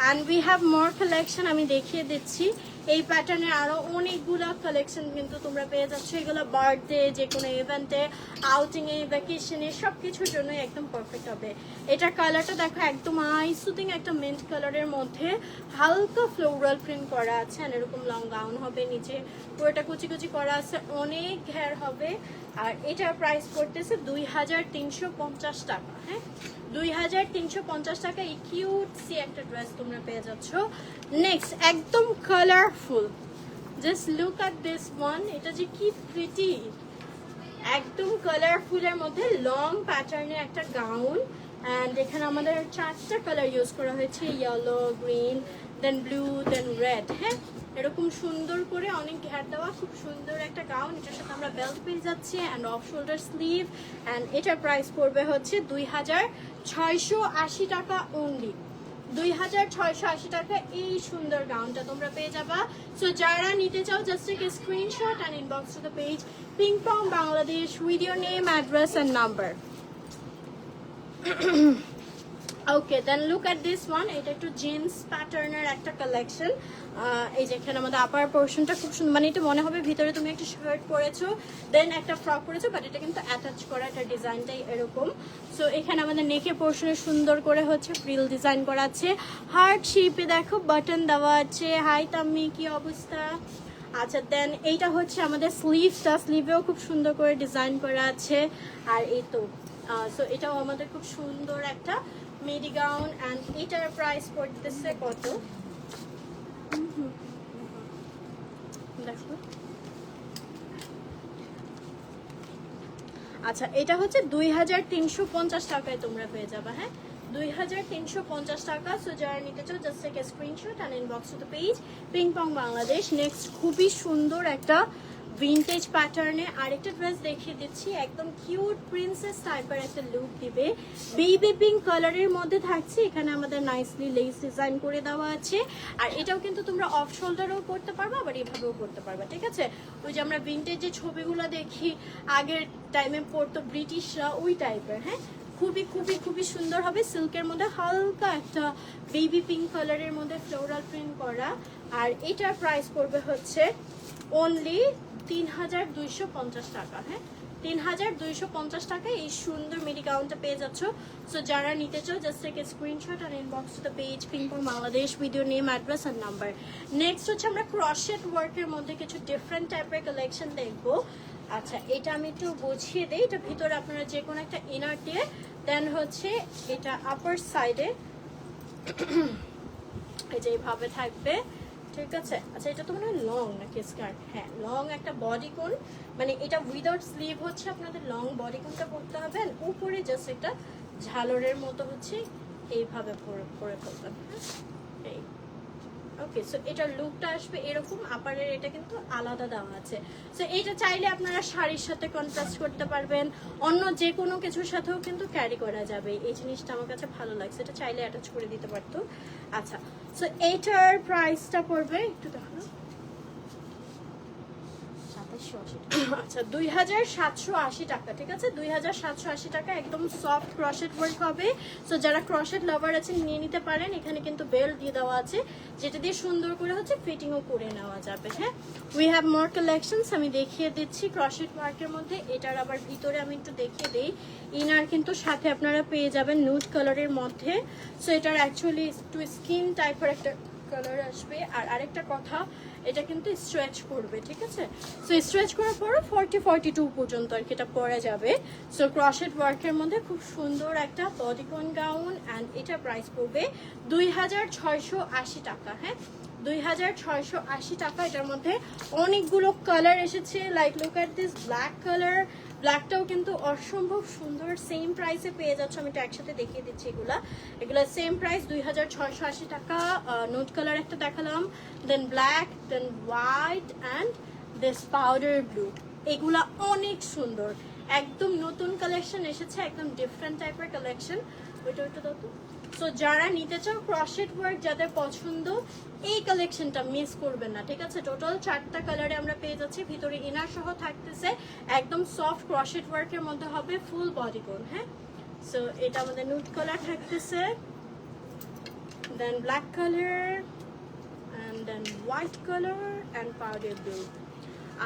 And we have more collection, আমি দেখিয়ে দিচ্ছি। এই প্যাটার্নের আরও অনেকগুলো কালেকশন কিন্তু তোমরা পেয়ে যাচ্ছ। এগুলো বার্থডে, যে কোনো ইভেন্টে, আউটিংয়ে, ভ্যাকেশনে, সব কিছুর জন্যই একদম পারফেক্ট হবে। এটার কালারটা দেখো, একদম আই সুদিং একটা মিন্ট কালারের মধ্যে হালকা ফ্লোরাল প্রিন্ট করা আছে। আর এরকম লং গাউন হবে, নিচে পুরোটা কুচি কুচি করা আছে, অনেক ঘের হবে। আর এটার প্রাইস পড়তেছে 2350 টাকা। হ্যাঁ, 2350 টাকা এই কিউট সি একটা ড্রেস তোমরা পেয়ে যাচ্ছ। নেক্সট একদম colourful, just look at this one, এটা যে কি প্রিটি, একদম কালারফুলের মধ্যে লং প্যাটার্নের একটা গাউন। অ্যান্ড এখানে আমাদের 4টা কালার ইউজ করা হয়েছে, ইয়েলো, গ্রিন, দেন ব্লু, দেন রেড। হ্যাঁ, এরকম সুন্দর করে অনেক ঘের দেওয়া খুব সুন্দর একটা গাউন। এটার সাথে আমরা বেল্ট পেয়ে যাচ্ছি and off shoulder sleeve, and এটার প্রাইস পড়বে হচ্ছে 2680 টাকা অনলি। 2680 টাকা এই সুন্দর গাউনটা তোমরা পেয়ে যাবা। সো যারা নিতে চাও just take a screenshot and inbox to the page ping pong Bangladesh with your name, address and number. Okay, then look at this one. এটা একটু জিন্স প্যাটার্নের একটা কালেকশন। এই যে এখানে আমাদের আপার পোর্শনটা খুব সুন্দর, মানে এটা মনে হবে ভিতরে তুমি একটা শার্ট পরেছো দেন একটা ফ্রক পরেছো, বাট এটা কিন্তু অ্যাটাচ করা, এটা ডিজাইনটাই এরকম। সো এখানে আমাদের নেকের পোর্শনে সুন্দর করে হচ্ছে ফ্রিল ডিজাইন করা আছে, হার্ট শেপে দেখো বাটন দেওয়া আছে। হাই তাম্মি, কি অবস্থা? আচ্ছা, দেন এইটা হচ্ছে আমাদের স্লিভটা, স্লিভেও খুব সুন্দর করে ডিজাইন করা আছে। আর এই তো সো এটাও আমাদের খুব সুন্দর একটা মিডি গাউন, অ্যান্ড এটার প্রাইস পড়তেছে কত দেখো। আচ্ছা, এটা হচ্ছে 2350 টাকায় তোমরা পেয়ে যাবে। হ্যাঁ, 2350 টাকা। সো যারা নিতে চাও just take a screenshot and inbox to the page ping pong Bangladesh. Next খুবই সুন্দর একটা ভিনটেজ প্যাটার্নে আরেকটা ড্রেস দেখিয়ে দিচ্ছি, একদম কিউট প্রিন্সেস টাইপের একটা লুক দিবে। বেবি পিঙ্ক কালারের মধ্যে থাকছে, এখানে আমাদের নাইসলি লেস ডিজাইন করে দেওয়া আছে। আর এটাও কিন্তু তোমরা অফ শোল্ডারও করতে পারবে, আবার এভাবেও করতে পারবে, ঠিক আছে? ওই যে আমরা ভিনটেজ যে ছবিগুলো দেখি আগের টাইমে পড়তো ব্রিটিশরা, ওই টাইপের। হ্যাঁ, খুবই খুবই খুবই সুন্দর হবে, সিল্কের মধ্যে হালকা একটা বেবি পিঙ্ক কালারের মধ্যে ফ্লোরাল প্রিন্ট করা। আর এটার প্রাইস পড়বে হচ্ছে অনলি 3250 টাকা। হ্যাঁ, 3250 টাকা এই সুন্দর মিডি গাউনটা পেয়ে যাচ্ছ। সো যারা নিতে চাও জাস্ট টেক এ স্ক্রিনশট আর inbox to the page ping pong Bangladesh with your name, address and number. Next হচ্ছে আমরা ক্রশেট ওয়ার্কের মধ্যে কিছু ডিফারেন্ট টাইপের কালেকশন দেখবো। আচ্ছা, এটা আমি একটু বুঝিয়ে দিই। এটা ভিতরে আপনারা যে কোনো একটা ইনার দিয়ে, দেন হচ্ছে এটা আপার সাইডে এই যে এইভাবে থাকবে, ঠিক আছে? আচ্ছা, এটা তো মনে হয় লং নাকি স্কার্ট? হ্যাঁ, লং একটা বডি কোন, মানে এটা উইদাউট স্লিভ হচ্ছে আপনাদের লং বডি কোনটা পরতে হবে। উপরে জাস্ট একটা ঝালরের মতো হচ্ছে এইভাবে পরে ফেলবেন। এই ওকে, সো এটার লুকটা আসবে এরকম। আপারের এটা কিন্তু আলাদা দেওয়া আছে। সো এটা চাইলে আপনারা শাড়ির সাথে কন্ট্রাস্ট করতে পারবেন, অন্য যে কোনো কিছুর সাথেও কিন্তু ক্যারি করা যাবে। এই জিনিসটা আমার কাছে ভালো লাগছে, এটা চাইলে অ্যাটাচ করে দিতে পারতো। আচ্ছা, সো এইটার প্রাইসটা পড়বে একটু দেখো, আচ্ছা 2780 টাকা, ঠিক আছে? 2780 টাকা, একদম সফট ক্রশেট ওয়ার্ক হবে। সো যারা ক্রশেট লাভার আছেন নিয়ে নিতে পারেন। এখানে কিন্তু বেল্ট দিয়ে দেওয়া আছে, যেটা দিয়ে সুন্দর করে হচ্ছে ফিটিংও করে নেওয়া যাবে। হ্যাঁ, উই হ্যাভ মোর কালেকশনস, আমি দেখিয়ে দিচ্ছি ক্রশেট ওয়ার্কের মধ্যে। এটার আবার ভিতরে আমি একটু দেখিয়ে দিই, ইনার কিন্তু সাথে আপনারা পেয়ে যাবেন নুড কালারের মধ্যে। সো এটার অ্যাকচুয়ালি একটু স্কিন টাইপের একটা কালার আসবে। আর আরেকটা কথা, এটা কিন্তু স্ট্রেচ করবে, ঠিক আছে? সো স্ট্রেচ করার পরও 40-42 পর্যন্ত আর কি এটা পরা যাবে। সো ক্রশেট ওয়ার্কের মধ্যে খুব সুন্দর একটা বডিকন গাউন, অ্যান্ড এটা প্রাইস পড়বে 2680 টাকা। হ্যাঁ, 2680 টাকা। এটার মধ্যে অনেকগুলো কালার এসেছে, like look at this black colour. ব্ল্যাকটাও কিন্তু অসম্ভব সুন্দর, সেম প্রাইসে পেয়ে যাচ্ছ। আমি এটা একসাথে দেখিয়ে দিচ্ছি, এগুলা সেম প্রাইস 2680 টাকা। নোট কালার একটা দেখালাম, then black, then white and this powder blue. এগুলা অনেক সুন্দর, একদম নতুন কালেকশন এসেছে, একদম ডিফারেন্ট টাইপের কালেকশন। ওইটা দাও তো। সো যারা নিতে চাও ক্রশেট ওয়ার্ক যাদের পছন্দ, এই কালেকশনটা মিস করবেন না, ঠিক আছে? টোটাল 4টা কালারে আমরা পেয়ে যাচ্ছি, ভিতরে ইনার সহ থাকতেছে, একদম সফট ক্রশেট ওয়ার্কের মধ্যে হবে, ফুল বডি কোন। হ্যাঁ, সো এটা আমাদের নুড কালার থাকতেছে, then black colour, and then white colour and powder blue.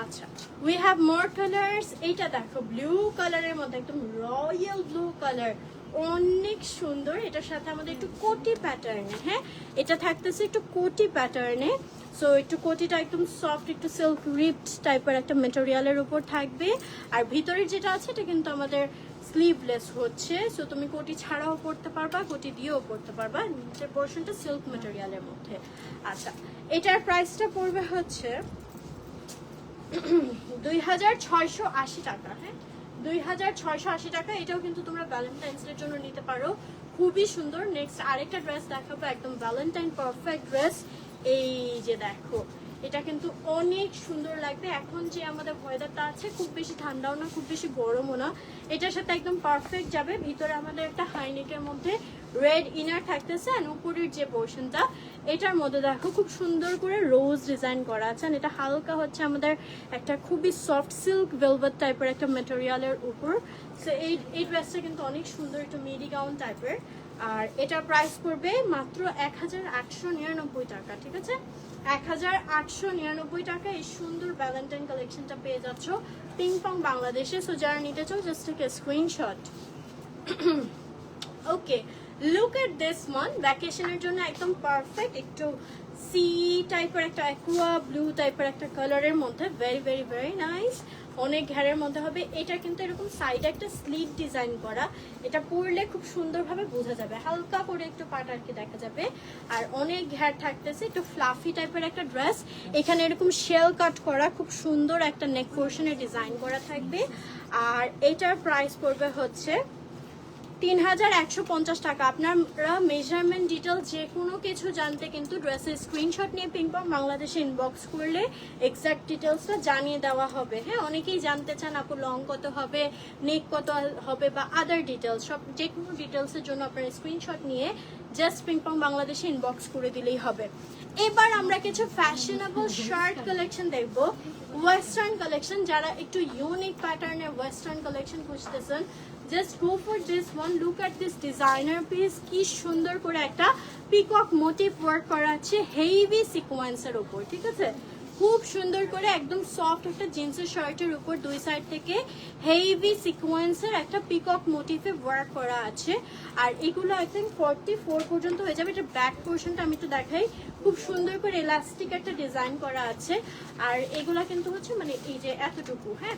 আচ্ছা, উই হ্যাভ মোর কালার্স। এইটা দেখো ব্লু কালারের মধ্যে, একদম রয়্যাল ব্লু কালার, অনেক সুন্দর। এটার সাথে আমাদের একটু কোটি প্যাটার্নে, হ্যাঁ এটা থাকতেছে একটু কোটি প্যাটার্নে। সো একটু কোটিটা একদম সফট, একটু সিল্ক রিপড টাইপের একটা মেটেরিয়ালের উপর থাকবে। আর ভিতরে যেটা আছে এটা কিন্তু আমাদের স্লিভলেস হচ্ছে। সো তুমি কোটি ছাড়াও পরতে পারবা, কোটি দিয়েও পরতে পারবা। নিচের পোর্শনটা সিল্ক মেটেরিয়ালের মধ্যে। আচ্ছা, এটার প্রাইসটা পড়বে হচ্ছে 2680 টাকা। হ্যাঁ, 2680 টাকা। এটাও কিন্তু তোমরা ভ্যালেন্টাইন্স ডের জন্য নিতে পারো, খুবই সুন্দর। নেক্সট আরেকটা ড্রেস দেখাবো, একদম ভ্যালেন্টাইন পারফেক্ট ড্রেস। এই যে দেখো, এটা কিন্তু অনেক সুন্দর লাগবে। এখন যে আমাদের ওয়েদারটা আছে, খুব বেশি ঠান্ডাও না, খুব বেশি গরমও না, এটার সাথে একদম পারফেক্ট যাবে। ভিতরে আমাদের একটা হাইনেকের মধ্যে রেড ইনার থাকতেছে, আর উপরের যে পোর্শনটা এটার মধ্যে দেখো খুব সুন্দর করে রোজ ডিজাইন করা আছে। এটা হালকা হচ্ছে আমাদের একটা খুবই সফট সিল্ক ভেলভেট টাইপের একটা ম্যাটেরিয়ালের উপর। সো এই ড্রেসটা কিন্তু অনেক সুন্দর, একটু মিডি গাউন টাইপের। আর এটার প্রাইস পড়বে মাত্র 1899 টাকা, ঠিক আছে? 1899 টাকা এই সুন্দর ভ্যালেন্টাইন কালেকশনটা পেয়ে যাচ্ছ পিং পং বাংলাদেশে। সো যারা নিতে চাও just take a screenshot. Okay, look at this one, ভ্যাকেশনের জন্য একদম পারফেক্ট। একটু সি টাইপের একটা অ্যাকুয়া ব্লু টাইপের একটা কালারের মধ্যে, ভেরি ভেরি ভেরি নাইস। অনেক ঘেরের মধ্যে হবে। এটা কিন্তু এরকম সাইডে একটা স্লিট ডিজাইন করা, এটা পরলে খুব সুন্দরভাবে বোঝা যাবে, হালকা করে একটু পাট আর কি দেখা যাবে। আর অনেক ঘের থাকতেছে, একটু ফ্লাফি টাইপের একটা ড্রেস। এখানে এরকম শেল কাট করা খুব সুন্দর একটা নেক পোর্শনে ডিজাইন করা থাকবে। আর এটার প্রাইস পড়বে হচ্ছে 3150 টাকা। আপনারা মেজারমেন্ট ডিটেল যে কোনো কিছু জানতে কিন্তু ড্রেসের স্ক্রিনশট নিয়ে পিংপং বাংলাদেশে ইনবক্স করলে এক্সাক্ট ডিটেলসটা জানিয়ে দেওয়া হবে। হ্যাঁ, অনেকেই জানতে চান আপু লং কত হবে, নেক কত হবে, বা আদার ডিটেলস, সব যে কোনো ডিটেলসের জন্য আপনারা স্ক্রিনশট নিয়ে জাস্ট পিংপং বাংলাদেশে ইনবক্স করে দিলেই হবে। এবার আমরা কিছু ফ্যাশনেবল শার্ট কালেকশন দেখবো, ওয়েস্টার্ন কালেকশন। যারা একটু ইউনিক প্যাটার্নের ওয়েস্টার্ন কালেকশন খুঁজতেছেন, just go for this one. Look at this designer piece, কি সুন্দর করে একটা পিকক মোটিভ ওয়ার্ক করা আছে হেভি সিকোয়েন্সের উপর, ঠিক আছে? খুব সুন্দর করে একদম সফট একটা জিন্সের শার্টের উপর দুই সাইড থেকে হেভি সিকোয়েন্সের একটা পিকক মোটিভে ওয়ার্ক করা আছে। আর এগুলো আই থিঙ্ক 44 পর্যন্ত হয়ে যাবে। এটা ব্যাক পোর্শনটা আমি একটু দেখাই, খুব সুন্দর করে এলাস্টিক একটা ডিজাইন করা আছে। আর এগুলা কিন্তু হচ্ছে মানে এই যে এতটুকু, হ্যাঁ,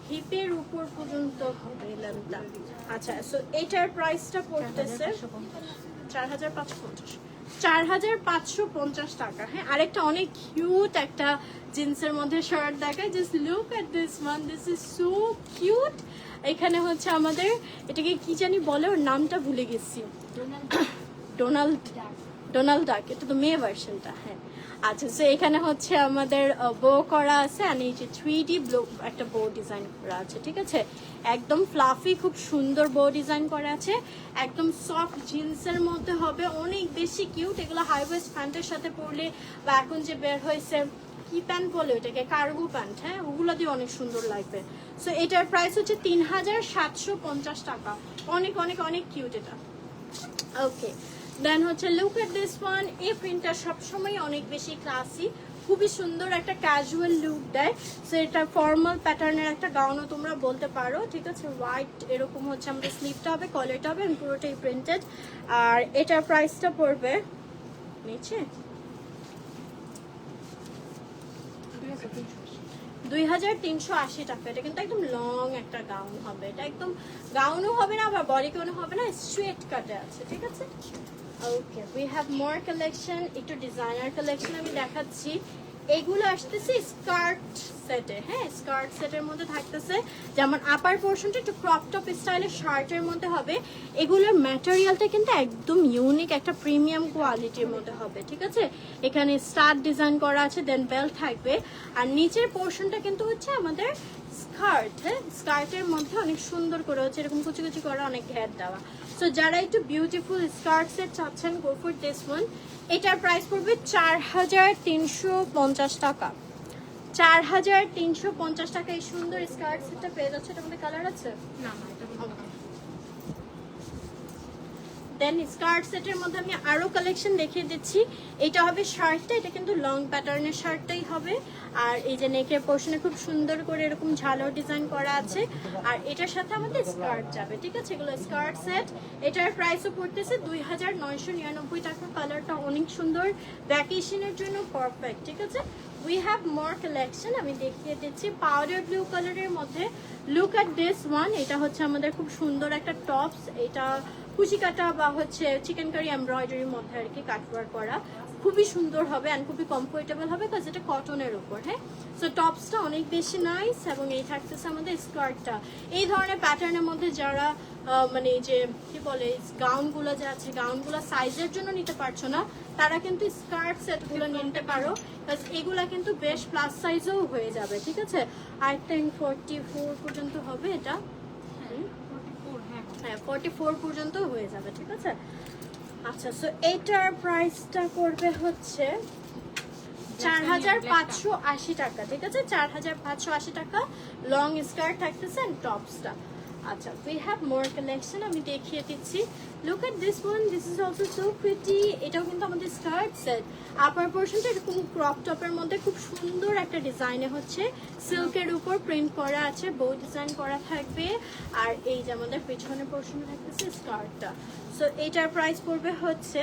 হিপের উপর পর্যন্ত হবে লেন্থটা। আচ্ছা, সো এটার প্রাইসটা পড়তেছে 4550 টাকা। হ্যাঁ, আরেকটা অনেক কিউট একটা জিন্সের মধ্যে শার্ট দেখায়। Just look at this one, this is so cute. এখানে হচ্ছে আমাদের এটাকে কি জানি বলে, ওর নামটা ভুলে গেছি, ডোনাল্ড ডাক, এটা তো মেয়ে ভার্সনটা। হ্যাঁ, আচ্ছা, সো এখানে হচ্ছে আমাদের বো করা আছে, আর এই যে 3D ব্লো একটা বো ডিজাইন করা আছে, ঠিক আছে? একদম ফ্লাফি, খুব সুন্দর বো ডিজাইন করা আছে, একদম সফট জিন্সের মধ্যে হবে, অনেক বেশি কিউট। এগুলো হাই ওয়েস্ট প্যান্টের সাথে পরলে, বা এখন যে বের হয়েছে কি প্যান্ট বলে ওটাকে, কার্গো প্যান্ট, হ্যাঁ, ওগুলো দিয়ে অনেক সুন্দর লাগবে। সো এটার প্রাইস হচ্ছে 3750 টাকা। অনেক অনেক অনেক কিউট এটা। ওকে, দেন হচ্ছে লুক এট দিস ওয়ান। এই প্রিন্টটা সবসময় অনেক বেশি ক্লাসি, খুবই সুন্দর একটা ক্যাজুয়াল লুক দেয়। সো এটা ফর্মাল প্যাটার্নের একটা গাউনও তোমরা বলতে পারো, ঠিক আছে? হোয়াইট এরকম হচ্ছে আমাদের স্লিভটা হবে, কলারটা হবে, পুরোটাই প্রিন্টেড। আর এটার প্রাইসটা পড়বে নিচে 2380 টাকা। এটা কিন্তু একদম লং একটা গাউন হবে, এটা একদম গাউনও হবে না, আবার বডি গাউনও হবে না, স্ট্রেট কাটে আছে, ঠিক আছে? ওকে, উই হ্যাভ মোর কালেকশন। একটু ডিজাইনার কালেকশন আমি দেখাচ্ছি। এগুলো আসতেছে স্কার্ট সেটে, হ্যাঁ, স্কার্ট সেটের মধ্যে থাকতেছে, যেমন আপার পোর্শনটা একটু ক্রপ টপ স্টাইলের শার্টের মধ্যে হবে। এগুলোর ম্যাটেরিয়ালটা কিন্তু একদম ইউনিক একটা প্রিমিয়াম কোয়ালিটির মধ্যে হবে, ঠিক আছে? এখানে স্টার ডিজাইন করা আছে, দেন বেল্ট থাকবে। আর নিচের পোর্শনটা কিন্তু হচ্ছে আমাদের স্কার্ট, হ্যাঁ, স্কার্টের মধ্যে অনেক সুন্দর করে হচ্ছে এরকম কুচি কুচি করা, অনেক ঘের দেওয়া। সো যারা একটু বিউটিফুল স্কার্ট সেট চাচ্ছেন, গো ফর দিস ওয়ান। এটার প্রাইস পড়বে 4350 টাকা। 4350 টাকা এই সুন্দর স্কার্ট সেটটা পেয়ে যাচ্ছে। এটার মধ্যে কালার আছে না? দেন স্কার্ট সেটের মধ্যে আমি আরো কালেকশন দেখিয়ে দিচ্ছি। এটা হবে শার্টটা, এটা কিন্তু লং প্যাটার্নের শার্টটাই হবে। আর এই যে নেকের পোর্শনে খুব সুন্দর করে এরকম ঝালর ডিজাইন করা আছে, আর এটার সাথে আমাদের স্কার্ট যাবে, ঠিক আছে? এগুলো স্কার্ট সেট। এটার প্রাইসও পড়তেছে 2999 টাকা। কালারটা অনেক সুন্দর, ভ্যাকেশনের জন্য পারফেক্ট, ঠিক আছে? উই হ্যাভ মোর কালেকশন, আমি দেখিয়ে দিচ্ছি। পাউডার ব্লু কালারের মধ্যে লুক এট দিস ওয়ান। এটা হচ্ছে আমাদের খুব সুন্দর একটা টপস, এটা কুচি কাটা বা হচ্ছে চিকেন কারি এমব্রয়ডারির মধ্যে আর কি কাটওয়ার্ক করা, খুবই সুন্দর হবে অ্যান্ড খুবই কমফোর্টেবল হবে কাজ এটা কটনের উপর। হ্যাঁ, সো টপসটা অনেক বেশি নাইস এবং এই থাকতেছে আমাদের স্কার্টটা। এই ধরনের প্যাটার্নের মধ্যে যারা মানে যে কি বলে গাউনগুলো যে আছে, গাউনগুলো সাইজের জন্য নিতে পারছো না, তারা কিন্তু স্কার্ট সেটগুলো নিতে পারো, কাজ এগুলা কিন্তু বেশ প্লাস সাইজও হয়ে যাবে। ঠিক আছে, আই থিঙ্ক 44 পর্যন্ত হবে এটা। হ্যাঁ 44 পর্যন্ত হয়ে যাবে। ঠিক আছে, আচ্ছা সো এইটার প্রাইসটা করবে হচ্ছে 4580 টাকা। ঠিক আছে, 4580 টাকা লং স্কার্ট থাকতেছে এন্ড টপসটা। আচ্ছা, we have more collection, আমি দেখিয়ে দিচ্ছি। look at this one, this is also so pretty। এটাও কিন্তু আমাদের স্কার্ট সেট। আপার পোরশনটা এরকম ক্রপ টপের মধ্যে খুব সুন্দর একটা ডিজাইনে হচ্ছে সিল্কের উপর প্রিন্ট করা আছে, বো ডিজাইন করা থাকবে। আর এই যে আমাদের পেছনের পোরশনে থাকতেছে স্কার্টটা। সো এটার প্রাইস পড়বে হচ্ছে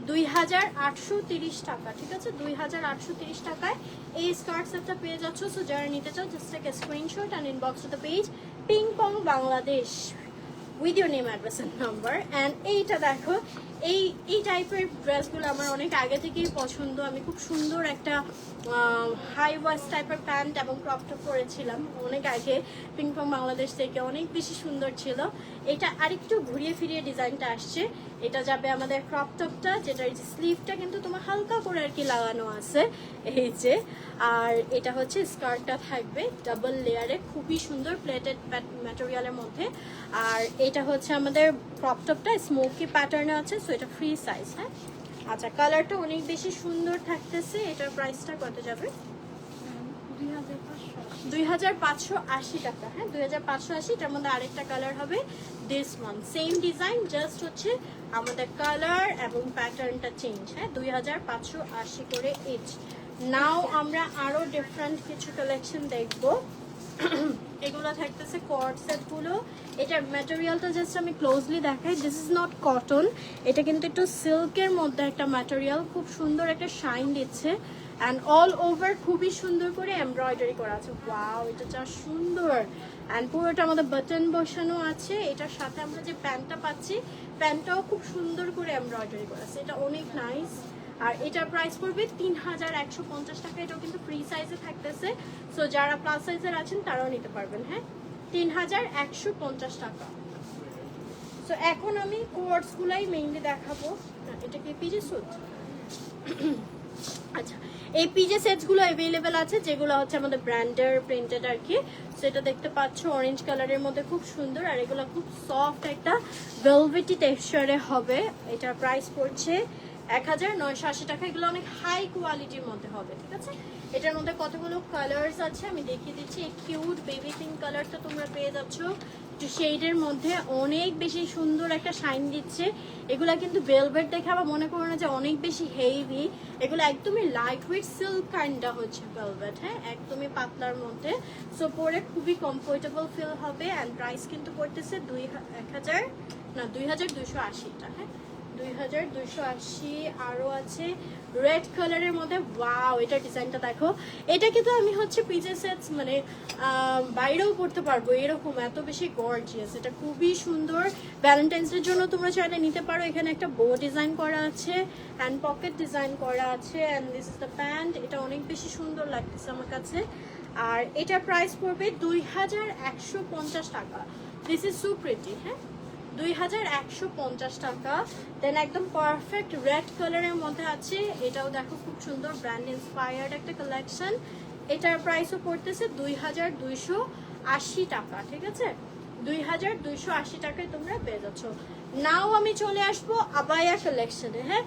2830 টাকা। ঠিক আছে, 2830 টাকায় এই স্কার্ট সেটটা পেয়ে যাচ্ছ। সো যারা নিতে চাও just take a screenshot and inbox to the page ping pong Bangladesh with your name address and number. And এইটা দেখো, এই টাইপের ড্রেসগুলো আমার অনেক আগে থেকেই পছন্দ। আমি খুব সুন্দর একটা হাই ওয়াইস টাইপের প্যান্ট এবং ক্রপ টপ পরেছিলাম অনেক আগে, পিং পং বাংলাদেশ থেকে, অনেক বেশি সুন্দর ছিল। এটা আরেকটু ঘুরিয়ে ফিরিয়ে ডিজাইনটা আসছে। এটা যাবে আমাদের ক্রপ টপটা, যেটা এই যে স্লিভটা কিন্তু তোমার হালকা করে আর কি লাগানো আছে এই যে। আর এটা হচ্ছে স্কার্টটা থাকবে ডাবল লেয়ারে, খুবই সুন্দর প্লেটেড ম্যাটেরিয়ালের মধ্যে। আর এটা হচ্ছে আমাদের ক্রপ টপটা স্মোকি প্যাটার্নে আছে, সো এটা ফ্রি সাইজ। হ্যাঁ, আচ্ছা কালারটা অনেক বেশি সুন্দর থাকতেছে। এটার প্রাইসটা কত যাবে? 2580 টাকা। হ্যাঁ, 2580। এটার মধ্যে আরেকটা কালার হবে this one, same design, just হচ্ছে আমাদের কালার এবং প্যাটার্নটা চেঞ্জ। হ্যাঁ, 2580 করে ইচ। নাও আমরা আরো ডিফারেন্ট কিছু কালেকশন দেখবো। এগুলো থাকতেছে কর্ড সেট গুলো। এটার ম্যাটেরিয়ালটা জাস্ট আমি ক্লোজলি দেখাই। দিস ইজ নট কটন, এটা কিন্তু একটু সিল্কের মধ্যে একটা ম্যাটেরিয়াল, খুব সুন্দর একটা শাইন দিচ্ছে। অ্যান্ড অল ওভার খুবই সুন্দর করে এমব্রয়ডারি করা আছে। ওয়াও, এটা যা সুন্দর। অ্যান্ড পুরোটা আমাদের বাটন বসানো আছে। এটার সাথে আমরা যে প্যান্টটা পাচ্ছি, প্যান্টটাও খুব সুন্দর করে এমব্রয়ডারি করা আছে, এটা অনেক নাইস। আর এটার প্রাইস পড়বে 3150 টাকা। এটাও কিন্তু ফ্রি সাইজে থাকতেছে, সো যারা প্লাস সাইজের আছেন তারাও নিতে পারবেন। হ্যাঁ, 3150 টাকা। সো এখন আমি কোয়ার্টস গুলাই মেইনলি দেখাবো। এটা কি পিজে স্যুট? আচ্ছা, এই পিজে সেটস গুলো অ্যাভেলেবেল আছে, যেগুলো হচ্ছে আমাদের ব্র্যান্ডের প্রিন্টেড আর কি। সেটা দেখতে পাচ্ছ অরেঞ্জ কালারের মধ্যে খুব সুন্দর, আর এগুলো খুব সফট একটা ভেলভেটি টেক্সচারে হবে। এটার প্রাইস পড়ছে 1980 টাকা। এগুলো অনেক হাই কোয়ালিটির মধ্যে হবে। ঠিক আছে, এটার মধ্যে কতগুলো কালার্স আছে আমি দেখিয়ে দিচ্ছি। এই কিউট বেবি পিঙ্ক কালারটা তোমরা পেয়ে যাচ্ছ একটু শেডের মধ্যে, অনেক বেশি সুন্দর একটা শাইন দিচ্ছে। এগুলা কিন্তু ভেলভেট দেখে আবার মনে করো না যে অনেক বেশি হেভি, এগুলো একদমই লাইট ওয়েট সিল্ক কাইন্ডটা হচ্ছে ভেলভেট। হ্যাঁ, একদমই পাতলার মধ্যে, সো পরে খুবই কমফোর্টেবল ফিল হবে। অ্যান্ড প্রাইস কিন্তু পড়তেছে 2280 টাকা। হ্যাঁ, 2280। আরো আছে রেড কালারের মধ্যে। ওয়াও, এটা ডিজাইনটা দেখো। এটা কিন্তু আমি হচ্ছে পিজে সেটস মানে বাইরেও পড়তে পারবো, এরকম এত বেশি গর্জিয়াস। এটা খুবই সুন্দর, ভ্যালেন্টাইন্স ডের জন্য তোমরা চাইলে নিতে পারো। এখানে একটা বো ডিজাইন করা আছে, হ্যান্ড পকেট ডিজাইন করা আছে, and this is the pant. এটা অনেক বেশি সুন্দর লাগতেছে আমার কাছে। আর এটার প্রাইস পড়বে 2150 টাকা। This is so pretty. হ্যাঁ, 2150 টাকা। দেন একদম পারফেক্ট রেড কালারের মধ্যে আছে, এটাও দেখো খুব সুন্দর ব্র্যান্ড ইন্সপায়ার্ড একটা কালেকশন। এটার প্রাইসও পড়তেছে 2280 টাকা। ঠিক আছে, 2280 টাকায় তোমরা পেয়ে যাচ্ছ। নাও আমি চলে আসবো আবায়া কালেকশনে। হ্যাঁ,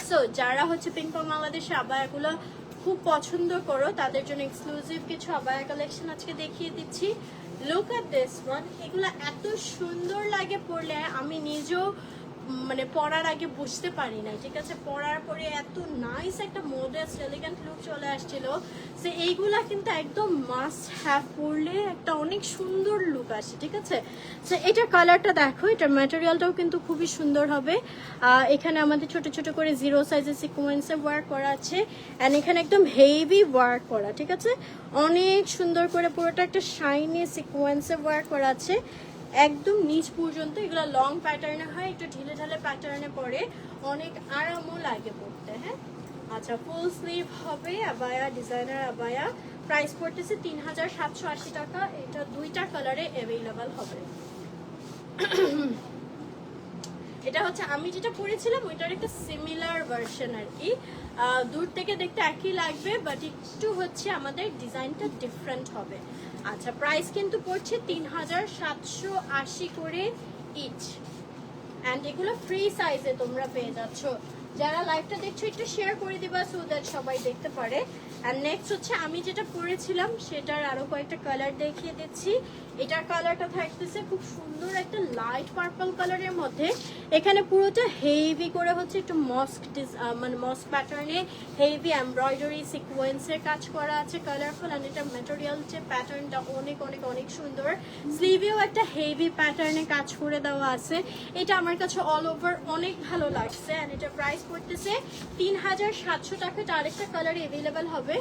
সো যারা হচ্ছে পিং পং বাংলাদেশে আবায়াগুলো খুব পছন্দ করো, তাদের জন্য এক্সক্লুসিভ কিছু আবায়া কালেকশন আজকে দেখিয়ে দিচ্ছি। Look at this one. এগুলো এত সুন্দর লাগে পরলে, আমি নিজেও মানে পরার আগে বুঝতে পারি না। ঠিক আছে, পরার পরে এত নাইস একটা মডার্ন এলিগেন্ট লুক চলে আসছিল। সো এইগুলা কিন্তু একদম মাস্ট হ্যাভ, পরলে একটা অনেক সুন্দর লুক আসে। ঠিক আছে, সো এটার কালারটা দেখো, এটার ম্যাটেরিয়ালটাও কিন্তু খুবই সুন্দর হবে। এখানে আমাদের ছোট ছোট করে 0 সাইজের সিকোয়েন্সে ওয়ার্ক করা আছে, অ্যান্ড এখানে একদম হেভি ওয়ার্ক করা। ঠিক আছে, অনেক সুন্দর করে পুরোটা একটা শাইনি সিকোয়েন্সে ওয়ার্ক করা আছে। একদম নিচ পর্যন্ত। এগুলো লং প্যাটার্নে হয়, একটু ঢিলে ঢালে প্যাটার্নে পরে, অনেক আরামও লাগে পড়তে। হ্যাঁ, আচ্ছা ফুল স্লিভ হবে আবায়া, ডিজাইনার আবায়া। প্রাইস পড়তেছে 3780 টাকা। এটা দুইটা কালারে অ্যাভেলেবল হবে। এটা হচ্ছে আমি যেটা পরেছিলাম ওইটার একটা সিমিলার ভার্সন আর কি। দূর থেকে দেখতে একই লাগবে, বাট একটু হচ্ছে আমাদের ডিজাইনটা ডিফারেন্ট হবে। আচ্ছা প্রাইস কিন্তু পড়ছে 3780 করে ইচ। অ্যান্ড এগুলো ফ্রি সাইজে তোমরা পেয়ে যাচ্ছ। যারা লাইভটা দেখছো একটু শেয়ার করে দিবা সো দ্যাট সবাই দেখতে পারে। অ্যান্ড নেক্সট হচ্ছে আমি যেটা পরেছিলাম সেটার আরো কয়েকটা কালার দেখিয়ে দিচ্ছি। এটার কালারটা থাকতেছে খুব সুন্দর একটা লাইট পার্পল কালারের মধ্যে। এখানে পুরোটা হেভি করে হচ্ছে একটু মস্ক মানে মস্ক প্যাটার্নে হেভি এমব্রয়ডারি সিকোয়েন্সের কাজ করা আছে, কালারফুল। অ্যান্ড এটা ম্যাটেরিয়াল যে প্যাটার্নটা অনেক অনেক অনেক সুন্দর। স্লিভেও একটা হেভি প্যাটার্নে কাজ করে দেওয়া আছে। এটা আমার কাছে অল ওভার অনেক ভালো লাগছে। অ্যান্ড এটা প্রাইস পড়তেছে 3700 টাকা। এটা আরেকটা কালার অ্যাভেলেবেল হবে,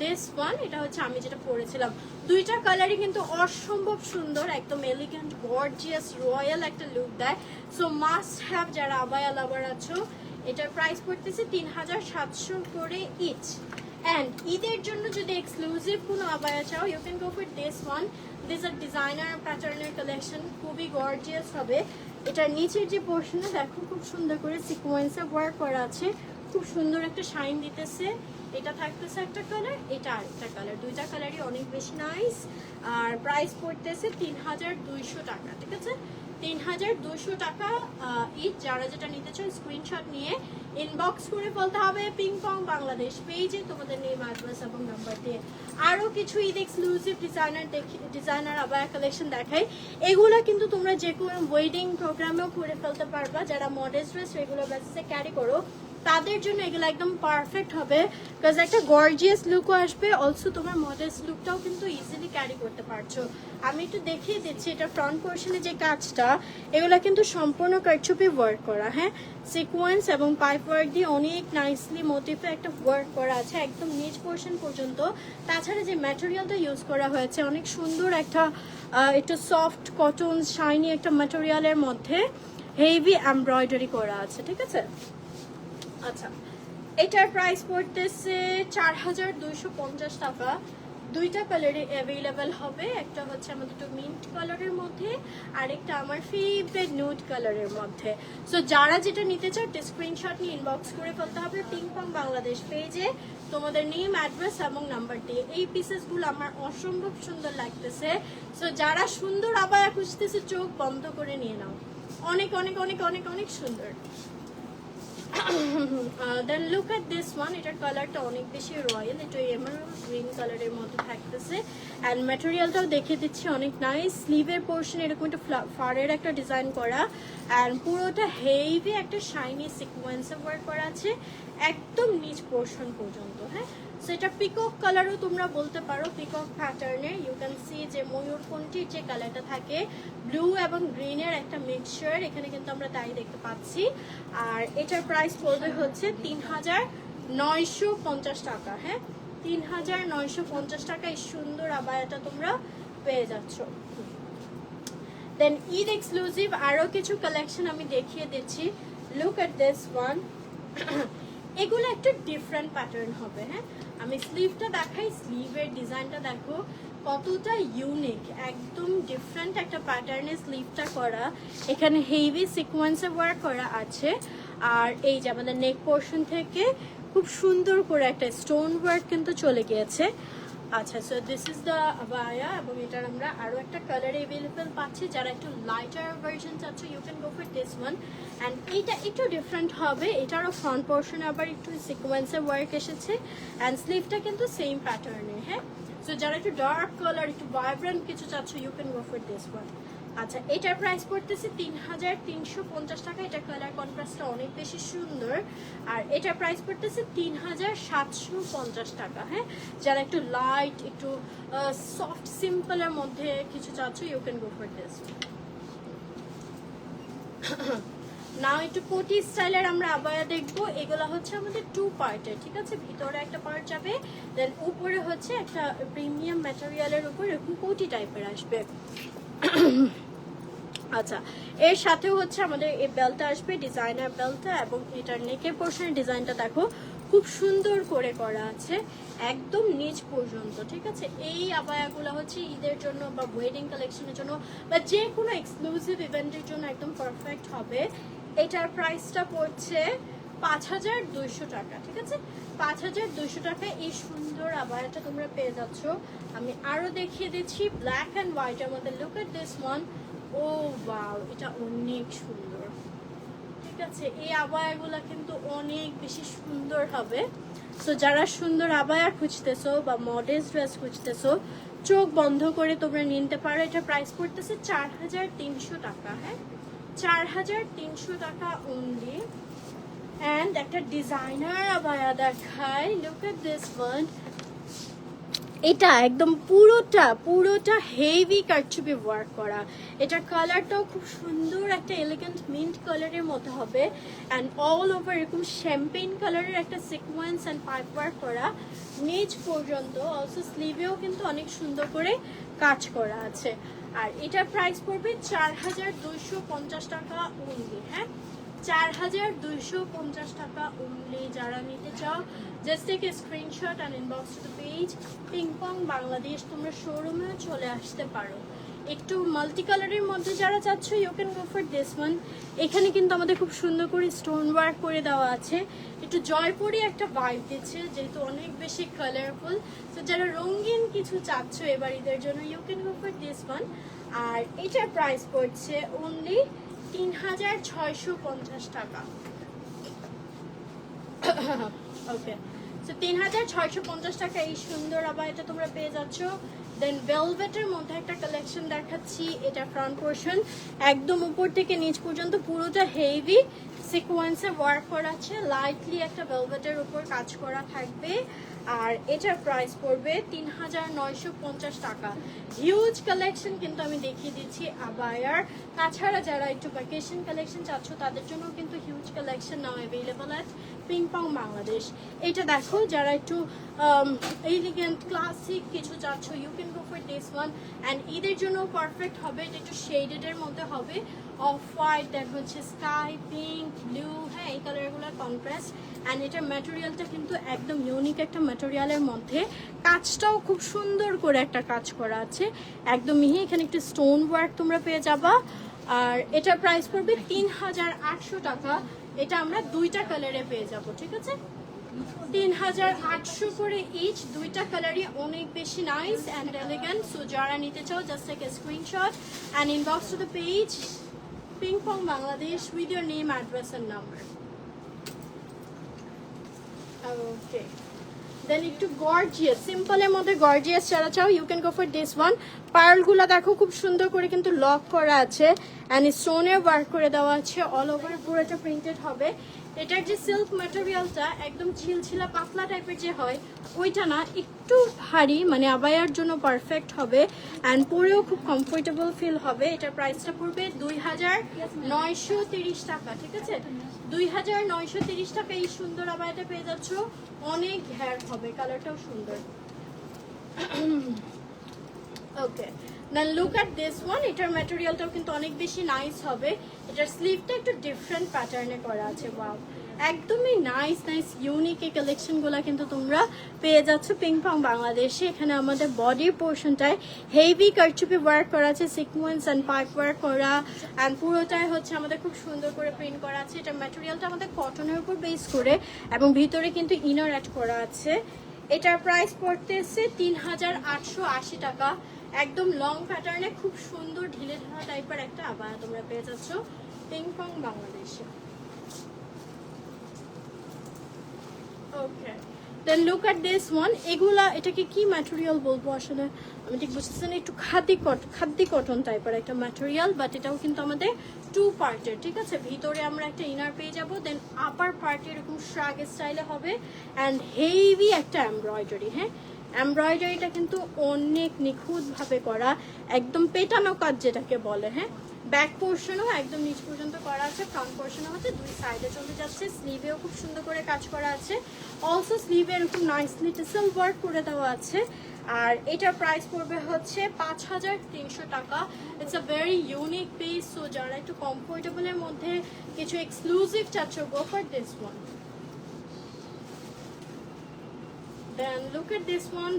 দিস ওয়ান। এটা হচ্ছে আমি যেটা পরেছিলাম। দুইটা কালারই কিন্তু অসম্ভব সুন্দর, একদম এলিগেন্ট গর্জিয়াস রয়্যাল একটা লুক দেয়। সো মাস্ট হ্যাভ যারা আবায়া লাভার আছো। এটার প্রাইস পড়তেছে 3700 করে ইচ। অ্যান্ড ঈদের জন্য যদি এক্সক্লুসিভ কোনো আবায়া চাও, you can go for this one. This are designer প্যাটার্নের কালেকশন, খুবই গর্জিয়াস হবে। এটার নিচের যে পোর্শনে দেখো খুব সুন্দর করে সিকোয়েন্সে ওয়ার্ক করা আছে, খুব সুন্দর একটা শাইন দিতেছে। এটা থাকতেছে একটা কালার, এটা আরেকটা কালার, দুইটা কালারই অনেক বেশি নাইস। আর প্রাইস পড়তেছে 3200 টাকা। ঠিক আছে, 3200 টাকা ইচ। যারা যেটা নিতে চান স্ক্রিনশট নিয়ে ইনবক্স করে বলতে হবে পিং পং বাংলাদেশ পেজে তোমাদের নেম, অ্যাড্রেস এবং নাম্বার দিয়ে। আরও কিছু Eid exclusive designer abaya collection দেখাই। এগুলো কিন্তু তোমরা যে কোনো ওয়েডিং প্রোগ্রামেও পরে ফেলতে পারবা। যারা মডেস্ট ড্রেস রেগুলার বেসিসে ক্যারি করো তাদের জন্য এগুলো একদম পারফেক্ট হবে, বিকজ একটা গর্জিয়াস লুকও আসবে। অলসো তোমার মডেস্ট লুকটাও কিন্তু ইজিলি ক্যারি করতে পারছো। আমি একটু দেখিয়ে দিচ্ছি এটা ফ্রন্ট পোর্শনে যে কাজটা, এগুলো কিন্তু সম্পূর্ণ কারচুপি ওয়ার্ক করা। হ্যাঁ, সিকোয়েন্স এবং পাইপ ওয়ার্ক দিয়ে অনেক নাইসলি মোটিভে একটা ওয়ার্ক করা আছে একদম নিচ পোর্শন পর্যন্ত। তাছাড়া যে ম্যাটেরিয়ালটা ইউজ করা হয়েছে অনেক সুন্দর একটা একটু সফট কটন শাইনি একটা ম্যাটেরিয়ালের মধ্যে হেভি এমব্রয়ডারি করা আছে। ঠিক আছে, আচ্ছা এটার প্রাইস পড়তেছে 4250 টাকা। দুইটা কালারে অ্যাভেলেবেল হবে, একটা হচ্ছে আমাদের একটু মিন্ট কালারের মধ্যে, আর একটা আমার ফেভারিট নুড কালারের মধ্যে। সো যারা যেটা নিতে চাও স্ক্রিনশট নিয়ে ইনবক্স করে ফেলতে হবে পিং পং বাংলাদেশ পেজে তোমাদের নেম, অ্যাড্রেস এবং নাম্বার দিয়ে। এই পিসেসগুলো আমার অসম্ভব সুন্দর লাগতেছে। সো যারা সুন্দর আবায়া খুঁজতেছে চোখ বন্ধ করে নিয়ে নাও, অনেক অনেক অনেক অনেক অনেক সুন্দর। দেন লুক এট দিস ওয়ান। এটার কালারটা অনেক বেশি রয়্যাল, এটা এমারাল্ড গ্রিন কালারের মধ্যে থাকতেছে। অ্যান্ড ম্যাটেরিয়ালটাও দেখে দিচ্ছি অনেক নাইস। স্লিভের পোর্শনে এরকম একটা ফারের একটা ডিজাইন করা, অ্যান্ড পুরোটা হেভি একটা শাইনি সিকোয়েন্সে ওয়ার্ক করা আছে একদম নিচ পোর্শন পর্যন্ত। হ্যাঁ, সো এটা পিকক কালারও তোমরা বলতে পারো, পিকক প্যাটার্নের। ইউ ক্যান সি যে ময়ূরকণ্ঠীর যে কালারটা থাকে ব্লু এবং গ্রিনের একটা মিক্সচার, এখানে কিন্তু আমরা তাই দেখতে পাচ্ছি। আর এটার প্রাইস পড়বে হচ্ছে 3950 টাকা। হ্যাঁ, 3950 টাকা এই সুন্দর আবায়াটা তোমরা পেয়ে যাচ্ছ। দেন ঈদ এক্সক্লুসিভ আরও কিছু কালেকশন আমি দেখিয়ে দিচ্ছি। Look at this one. এগুলো একটু ডিফারেন্ট প্যাটার্ন হবে। হ্যাঁ, আমি স্লিভটা দেখাই, স্লিভের ডিজাইনটা দেখো কতটা ইউনিক, একদম ডিফারেন্ট একটা প্যাটার্নে স্লিভটা করা। এখানে হেভি সিকোয়েন্সে ওয়ার্ক করা আছে। আর এই যে আমাদের নেক পোর্শন থেকে খুব সুন্দর করে একটা স্টোন ওয়ার্ক কিন্তু চলে গিয়েছে। আচ্ছা, so this is the abaya, এবং এটার আমরা আরও একটা কালার অ্যাভেলেবেল পাচ্ছি। যারা একটু লাইটার ভার্সন চাচ্ছ you can go for this one. And এইটা একটু ডিফারেন্ট হবে, এটারও ফ্রন্ট পোর্শনে আবার একটু সিকোয়েন্সের ওয়ার্ক এসেছে, অ্যান্ড স্লিভটা কিন্তু সেম প্যাটার্নে। হ্যাঁ, সো যারা একটু ডার্ক কালার একটু ভাইব্রেন্ট কিছু চাচ্ছ you can go for this one. আচ্ছা, এটার প্রাইস পড়তেছে 3350 টাকা। এটা কালার কন্ট্রাস্টটা অনেক বেশি সুন্দর। আর এটার প্রাইস পড়তেছে 3750 টাকা। হ্যাঁ, যারা একটু লাইট একটু সফট সিম্পলের মধ্যে কিছু চাচ্ছ you can go for this. নাও একটু কোটি স্টাইলের আমরা আবায়া দেখবো। এগুলো হচ্ছে আমাদের 2 পার্টের। ঠিক আছে, ভিতরে একটা পার্ট যাবে, দেন উপরে হচ্ছে একটা প্রিমিয়াম ম্যাটেরিয়ালের উপর এরকম কোটি টাইপের আসবে। আচ্ছা, এর সাথেও হচ্ছে আমাদের এই বেল্টটা আসবে, ডিজাইনার বেল্টটা, এবং এটার নেকের পোর্শনের ডিজাইনটা দেখো খুব সুন্দর করে করা আছে একদম নিচ পর্যন্ত, ঠিক আছে। এই আবায়াগুলো হচ্ছে ঈদের জন্য বা ওয়েডিং কালেকশনের জন্য বা যে কোনো এক্সক্লুসিভ ইভেন্টের জন্য একদম পারফেক্ট হবে। এটার প্রাইসটা পড়ছে 5200 টাকা, ঠিক আছে। 5200 টাকায় এই সুন্দর আবায়াটা তোমরা পেয়ে যাচ্ছ। আমি আরো দেখিয়ে দিচ্ছি ব্ল্যাক অ্যান্ড হোয়াইটের মধ্যে। Look at this one, oh wow, এটা অনেক সুন্দর, ঠিক আছে। এই আবায়াগুলা কিন্তু অনেক বেশি সুন্দর হবে। সো যারা সুন্দর আবায়া খুঁজতেছো বা মডেল ড্রেস খুঁজতেছো, চোখ বন্ধ করে তোমরা নিতে পারো। এটা প্রাইস পড়তেছে 4300 টাকা, হ্যাঁ, 4300 টাকা অনলি। অ্যান্ড একটা ডিজাইনার আবায়া দেখায়, লুক এট দিস ওয়ান। এটা একদম পুরোটা হেভি কারচুপি ওয়ার্ক করা। এটার কালারটাও খুব সুন্দর একটা এলিগেন্ট মিন্ট কালারের মতো হবে। অ্যান্ড অল ওভার এরকম শ্যাম্পেইন কালারের একটা সিকোয়েন্স অ্যান্ড পাইপ ওয়ার্ক করা নিচ পর্যন্ত। অলসো স্লিভেও কিন্তু অনেক সুন্দর করে কাজ করা আছে। আর এটার প্রাইস পড়বে 4250 টাকা অনলি, হ্যাঁ, 4250 টাকা অনলি। যারা নিতে চাও just take a screenshot and inbox to the page Pingpong Bangladesh. তোমরা শোরুমেও চলে আসতে পারো। একটু মাল্টি কালারের মধ্যে যারা চাচ্ছ, you can go for this one. এখানে কিন্তু আমাদের খুব সুন্দর করে স্টোন ওয়ার্ক করে দেওয়া আছে, একটু জয়পুরি একটা ভাইব দিচ্ছে যেহেতু অনেক বেশি কালারফুল। তো যারা রঙিন কিছু চাচ্ছ এবার ঈদের জন্য, you can go for this one. আর এটার প্রাইস পড়ছে অনলি 3650 টাকা। ওকে, সো 3650 টাকা এই সুন্দর আবায়াটা তোমরা পেয়ে যাচ্ছ। দেন ভেলভেটের মধ্যে একটা কালেকশন দেখাচ্ছি। এটা ফ্রন্ট পোর্শন একদম উপর থেকে নিচ পর্যন্ত পুরোটা হেভি সিকোয়েন্সে ওয়ার্ক করা আছে, লাইটলি একটা ভেলভেটের উপর কাজ করা থাকবে। আর এটার প্রাইস পড়বে 3950 টাকা। হিউজ কালেকশন কিন্তু আমি দেখিয়ে দিচ্ছি আবায়ার। তাছাড়া যারা একটু ভ্যাকেশন কালেকশন চাচ্ছ তাদের জন্য কিন্তু huge collection now available at ping pong Bangladesh. এটা দেখো, যারা একটু এলিগেন্ট ক্লাসিক কিছু চাচ্ছ, you can go for this one. And ঈদের জন্য পারফেক্ট হবে। এটা একটু শেডেডের মধ্যে হবে, অফ হোয়াইট, দেন হচ্ছে স্কাই পিঙ্ক, ব্লু, হ্যাঁ, এই কালারগুলোর কন্ট্রাস্ট। অ্যান্ড এটার ম্যাটেরিয়ালটা কিন্তু একদম ইউনিক একটা ম্যাটেরিয়ালের মধ্যে, কাজটাও খুব সুন্দর করে একটা কাজ করা আছে একদম মিহি। এখানে একটু স্টোন ওয়ার্ক তোমরা পেয়ে যাবা। আর এটার প্রাইস পড়বে 3800 টাকা। এটা আমরা দুইটা কালারে পেয়ে যাব, ঠিক আছে। 3800 করে ইচ, দুইটা কালারই অনেক বেশি নাইস অ্যান্ড এলিগেন্ট। সো যারা নিতে চাও just take a screenshot and inbox to the page Pingpong Bangladesh with your name, address and number. Okay, then একটু গর্জিয়াস, সিম্পলের মধ্যে গর্জিয়াস যারা চাও, you can go for this one. পার্লগুলো দেখো খুব সুন্দর করে কিন্তু লক করা আছে অ্যান্ড স্টোনের ওয়ার্ক করে দেওয়া আছে, অল ওভার পুরোটা প্রিন্টেড হবে। এটার যে সিল্ক ম্যাটেরিয়ালটা একদম ছিলছিলা পাতলা টাইপের যে হয় ওইটা না, একটু ভারী, মানে আবায়ার জন্য পারফেক্ট হবে অ্যান্ড পরেও খুব কমফোর্টেবল ফিল হবে। এটার প্রাইসটা পড়বে 2930 টাকা, ঠিক আছে। 2930 টাকা এই সুন্দর আবায়াটা পেয়ে যাচ্ছ। অনেক ঘের হবে, কালারটাও সুন্দর। ওকে, then look at this one. এটার ম্যাটেরিয়ালটাও কিন্তু অনেক বেশি নাইস হবে। এটার স্লিভটা একটু ডিফারেন্ট প্যাটার্নে করা আছে, ওয়াও, একদমই নাইস ইউনিক এই কালেকশনগুলো কিন্তু তোমরা পেয়ে যাচ্ছ পিংপং বাংলাদেশে। এখানে আমাদের বডির পোর্শনটায় হেভি কারচুপি ওয়ার্ক করা আছে, সিকোয়েন্স অ্যান্ড পাইপ ওয়ার্ক করা, অ্যান্ড পুরোটাই হচ্ছে আমাদের খুব সুন্দর করে প্রিন্ট করা আছে। এটার ম্যাটেরিয়ালটা আমাদের কটনের উপর বেস করে এবং ভিতরে কিন্তু ইনার অ্যাড করা আছে। এটার প্রাইস পড়তেছে 3880 টাকা। একদম লং প্যাটার্নে খুব সুন্দর ঢিলে ঢালা টাইপের একটা আবায়া তোমরা পেয়ে যাচ্ছ পিংপং বাংলাদেশে। ওকে, then look at this one. এগুলা, এটাকে কি ম্যাটেরিয়াল বলবো আসলে আমি ঠিক বুঝতেছি না, একটু খাদ্য কটন টাইপের একটা ম্যাটেরিয়াল, বাট এটাও কিন্তু আমাদের 2 পার্টের, ঠিক আছে। ভিতরে আমরা একটা ইনার পেয়ে যাবো, দেন আপার পার্টে এরকম শ্রাগ স্টাইলে হবে অ্যান্ড হেভি একটা এমব্রয়ডারি, হ্যাঁ, এমব্রয়ডারিটা কিন্তু অনেক নিখুঁতভাবে করা, একদম পেটানো কাজ যেটাকে বলে, হ্যাঁ। ব্যাক পোর্শনও একদম নিচ পর্যন্ত করা আছে, ফ্রন্ট পোর্শনও হচ্ছে দুই সাইডে চলে যাচ্ছে। স্লিভেও খুব সুন্দর করে কাজ করা আছে, অলসো স্লিভে এরকম নাইসলি টেসেল ওয়ার্ক করে দেওয়া আছে। আর এটার প্রাইস পড়বে হচ্ছে 5300 টাকা। It's a very unique piece, so যারা একটু কমফোর্টেবলের মধ্যে কিছু এক্সক্লুসিভ চাচ্ছ, go for this one. Then look at this one,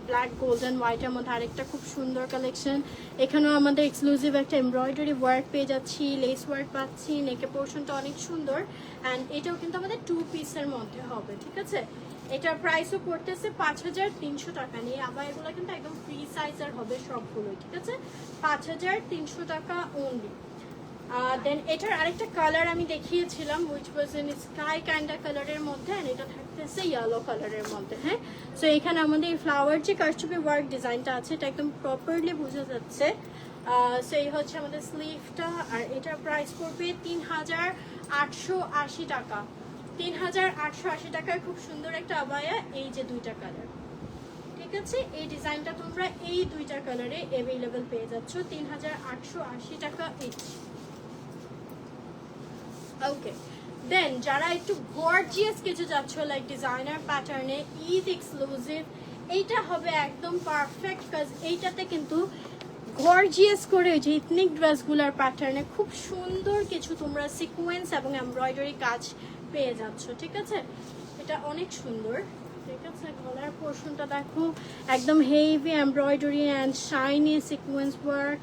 black golden হোয়াইটের মধ্যে আরেকটা খুব সুন্দর কালেকশন। এখানেও আমাদের এক্সক্লুসিভ একটা এমব্রয়ডারি ওয়ার্ক পেয়ে যাচ্ছি, লেস ওয়ার্ক পাচ্ছি, নেকের পোর্শনটা অনেক সুন্দর। অ্যান্ড এটাও কিন্তু আমাদের 2 পিসের মধ্যে হবে, ঠিক আছে। এটার প্রাইসও পড়তেছে 5300 টাকা নিয়ে। আবার এগুলো কিন্তু একদম ফ্রি সাইজের হবে সবগুলোই, ঠিক আছে। 5300 টাকা অনলি। দেন এটার আরেকটা কালার আমি দেখিয়েছিলাম, which was in sky kinda কালারের মধ্যে, এন্ড এটা থাকতেছে ইয়েলো কালারের মধ্যে। হ্যাঁ, সো এখানে আমাদের ফ্লাওয়ার যে কারচুপি ওয়ার্ক ডিজাইনটা আছে এটা একদম প্রপারলি বোঝা যাচ্ছে। সো এই হচ্ছে আমাদের স্লিভটা, আর এটার প্রাইস পড়বে 3880 টাকা। 3880 টাকায় খুব সুন্দর একটা আবায়া, এই যে 2টা কালার, ঠিক আছে। এই ডিজাইনটা তোমরা এই 2টা কালারে অ্যাভেলেবল পেয়ে যাচ্ছ 3880 টাকা ইচ। ওকে, দেন যারা একটু গর্জিয়াস কিছু যাচ্ছ, লাইক ডিজাইনার প্যাটার্নে, ঈদ এক্সক্লুসিভ, এইটা হবে একদম পারফেক্ট, কাজ এইটাতে কিন্তু গর্জিয়াস করে ওই যে ইথনিক ড্রেসগুলোর প্যাটার্নে খুব সুন্দর কিছু তোমরা সিকোয়েন্স এবং এমব্রয়ডারি কাজ পেয়ে যাচ্ছ, ঠিক আছে। এটা অনেক সুন্দর, ঠিক আছে। গলার পোর্শনটা দেখো, একদম heavy embroidery and shiny sequence work,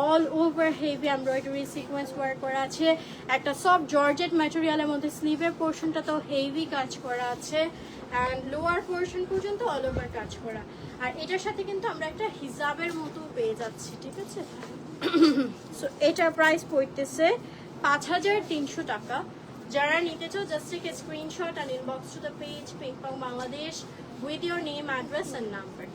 all over heavy embroidery sequence work করা আছে। একটা সফট জর্জেট ম্যাটেরিয়ালের মধ্যে স্লিভের পোর্শনটা তো হেভি কাজ করা আছে, অ্যান্ড লোয়ার পোর্শন পর্যন্ত অল ওভার কাজ করা। আর এটার সাথে কিন্তু আমরা একটা হিজাবের মতো পেয়ে যাচ্ছি, ঠিক আছে। সো এটার প্রাইস পড়তেছে 5300 টাকা। যারা নিতে চাও, just take a screenshot and inbox to the page Pinkpong Bangladesh with your name, address and number.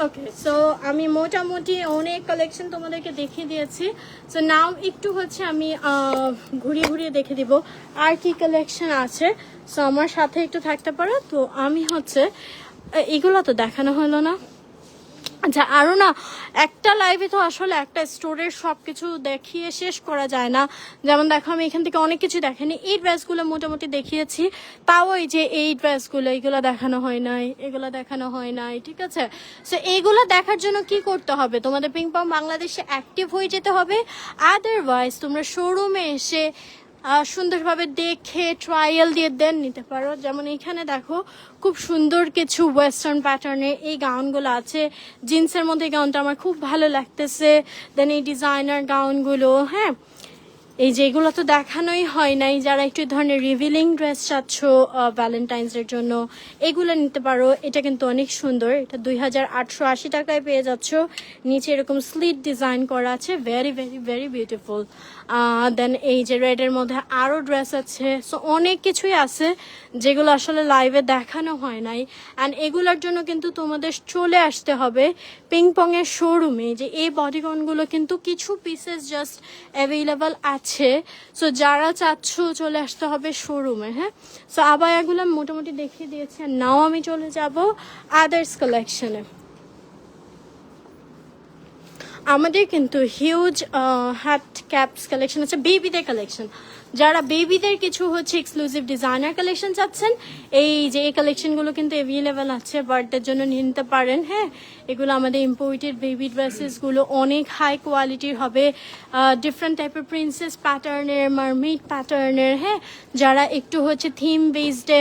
Okay, so আমি মোটামুটি অনেক কালেকশন তোমাদেরকে দেখিয়ে দিয়েছি। সো নাও একটু হচ্ছে আমি ঘুরিয়ে ঘুরিয়ে দেখে দিব আর কি কালেকশন আছে। সো আমার সাথে একটু থাকতে পারো। তো আমি হচ্ছে এগুলো তো দেখানো হলো না, আচ্ছা আরও না, একটা লাইভে তো আসলে একটা স্টোরের সব কিছু দেখিয়ে শেষ করা যায় না। যেমন দেখো, আমি এখান থেকে অনেক কিছু দেখাইনি, এই ড্রেসগুলো মোটামুটি দেখিয়েছি, তাও এই যে এই ড্রেসগুলো, এইগুলো দেখানো হয় নাই, এগুলো দেখানো হয় নাই, ঠিক আছে। সো এইগুলো দেখার জন্য কি করতে হবে, তোমাদের পিংপং বাংলাদেশে অ্যাক্টিভ হয়ে যেতে হবে। আদারওয়াইজ তোমরা শোরুমে এসে সুন্দরভাবে দেখে ট্রায়াল দিয়ে দেন নিতে পারো। যেমন এখানে দেখো, খুব সুন্দর কিছু ওয়েস্টার্ন প্যাটার্নের এই গাউনগুলো আছে। জিন্সের মধ্যে গাউনটা আমার খুব ভালো লাগতেছে। দেন এই ডিজাইনার গাউনগুলো, হ্যাঁ, এই যে এগুলো তো দেখানোই হয় নাই। যারা একটু ধরনের রিভিলিং ড্রেস চাচ্ছ ভ্যালেন্টাইন্সের জন্য, এগুলো নিতে পারো। এটা কিন্তু অনেক সুন্দর, এটা 2880 টাকায় পেয়ে যাচ্ছ। নিচে এরকম স্লিট ডিজাইন করা আছে, ভেরি ভেরি ভেরি বিউটিফুল। দেন এই যে রেডের মধ্যে আরও ড্রেস আছে। সো অনেক কিছুই আছে যেগুলো আসলে লাইভে দেখানো হয় নাই। অ্যান্ড এগুলোর জন্য কিন্তু তোমাদের চলে আসতে হবে পিংপংয়ের শোরুমে। যে এই বডিকনগুলো কিন্তু কিছু পিসেস জাস্ট অ্যাভেলেবল আছে। সো যারা চাচ্ছ চলে আসতে হবে শোরুমে। হ্যাঁ, সো আবায়াগুলো মোটামুটি দেখিয়ে দিয়েছি। আর নাও আমি চলে যাব আদার্স কালেকশনে। আমাদের কিন্তু হিউজ হ্যাট ক্যাপস কালেকশন আছে, বেবিদের কালেকশন। যারা বেবিদের কিছু হচ্ছে এক্সক্লুসিভ ডিজাইনার কালেকশন চাচ্ছেন, এই যে এই কালেকশনগুলো কিন্তু অ্যাভেলেবেল আছে, বার্থডের জন্য নিয়ে নিতে পারেন। হ্যাঁ, এগুলো আমাদের ইম্পোর্টেড বেবি ড্রেসেসগুলো অনেক হাই কোয়ালিটির হবে, ডিফারেন্ট টাইপের প্রিন্সেস প্যাটার্নের, মারমেড প্যাটার্নের। হ্যাঁ, যারা একটু হচ্ছে থিম বেসডে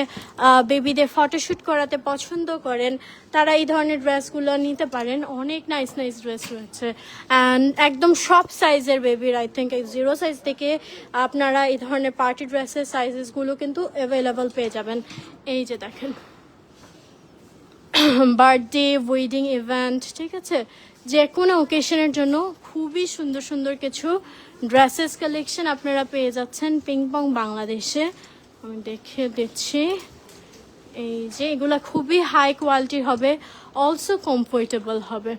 বেবিদের ফটোশ্যুট করাতে পছন্দ করেন, তারা এই ধরনের ড্রেসগুলো নিতে পারেন। অনেক নাইস নাইস ড্রেস রয়েছে, অ্যান্ড একদম সব সাইজের বেবির, আই থিঙ্ক 0 সাইজ থেকে আপনারা এই ধরনের পার্টি ড্রেসের সাইজেসগুলো কিন্তু অ্যাভেলেবল পেয়ে যাবেন। এই যে দেখেন, বার্থডে, ওয়েডিং ইভেন্ট, ঠিক আছে, যে কোনো ওকেশনের জন্য খুবই সুন্দর সুন্দর কিছু ড্রেসেস কালেকশন আপনারা পেয়ে যাচ্ছেন পিংপং বাংলাদেশে। আমি দেখিয়ে দিচ্ছি, এই যে এগুলা খুবই হাই কোয়ালিটির হবে, অলসো কমফোর্টেবল হবে,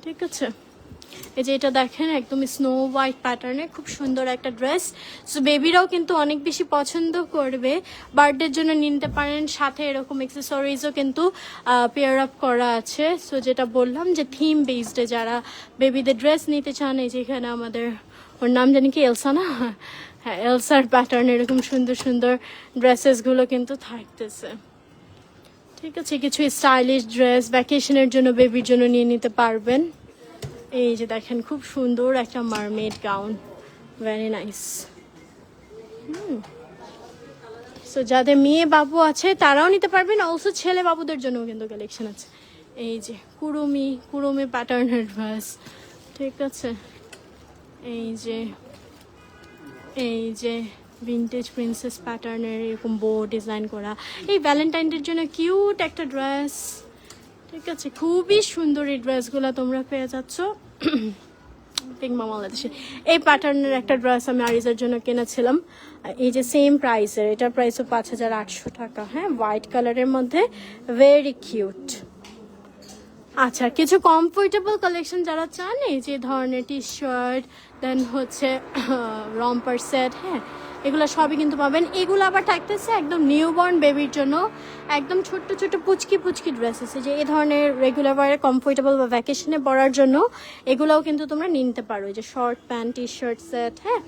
ঠিক আছে। এই যে এটা দেখেন, একদম স্নো হোয়াইট প্যাটার্নের খুব সুন্দর একটা ড্রেস। সো বেবিরাও কিন্তু অনেক বেশি পছন্দ করবে, বার্থডের জন্য নিতে পারেন। সাথে এরকম অ্যাক্সেসরিজও কিন্তু পেয়ার আপ করা আছে। সো যেটা বললাম যে থিম বেসডে যারা বেবিদের ড্রেস নিতে চান, এই যেখানে আমাদের, ওর নাম জানি কি, এলসা না, হ্যাঁ এলসার প্যাটার্ন এরকম সুন্দর সুন্দর ড্রেসেসগুলো কিন্তু থাকতেছে। ঠিক আছে, কিছু স্টাইলিশ ড্রেস ভ্যাকেশনের জন্য বেবির জন্য নিয়ে নিতে পারবেন। এই যে দেখেন খুব সুন্দর একটা mermaid gown, very nice. So যাদের মেয়ে বাবু আছে তারাও নিতে পারবেন, অলসো ছেলে বাবুদের জন্যও কিন্তু কালেকশন আছে। এই যে কুরুমি প্যাটার্নের ড্রেস, ঠিক আছে। এই যে ভিন্টেজ প্রিন্সেস প্যাটার্নের এরকম বো ডিজাইন করা, এই ভ্যালেন্টাইনদের জন্য কিউট একটা ড্রেস, ঠিক আছে। খুবই সুন্দর এই ড্রেসগুলো তোমরা পেয়ে যাচ্ছ পিঙ্ক মামা বাংলাদেশে। এই প্যাটার্নের একটা ড্রেস আমি আরিজার জন্য কিনেছিলাম, এই যে সেম প্রাইসের, এটার প্রাইসও 5800 টাকা। হ্যাঁ, হোয়াইট কালারের মধ্যে, ভেরি কিউট। আচ্ছা, কিছু কমফোর্টেবল কালেকশন যারা চান, এই যে ধরনের টি শার্ট, দেন হচ্ছে রম্পার সেট, হ্যাঁ এগুলো সবই কিন্তু পাবেন। এগুলো আবার থাকতেছে একদম নিউবর্ন বেবির জন্য, একদম ছোট্ট ছোট্ট পুচকি ড্রেস আছে, যে এই ধরনের রেগুলার ওয়ারে কমফোর্টেবল বা ভ্যাকেশনে পরার জন্য এগুলোও কিন্তু তোমরা নিতে পারো, এই যে short pant T shirt set. হ্যাঁ,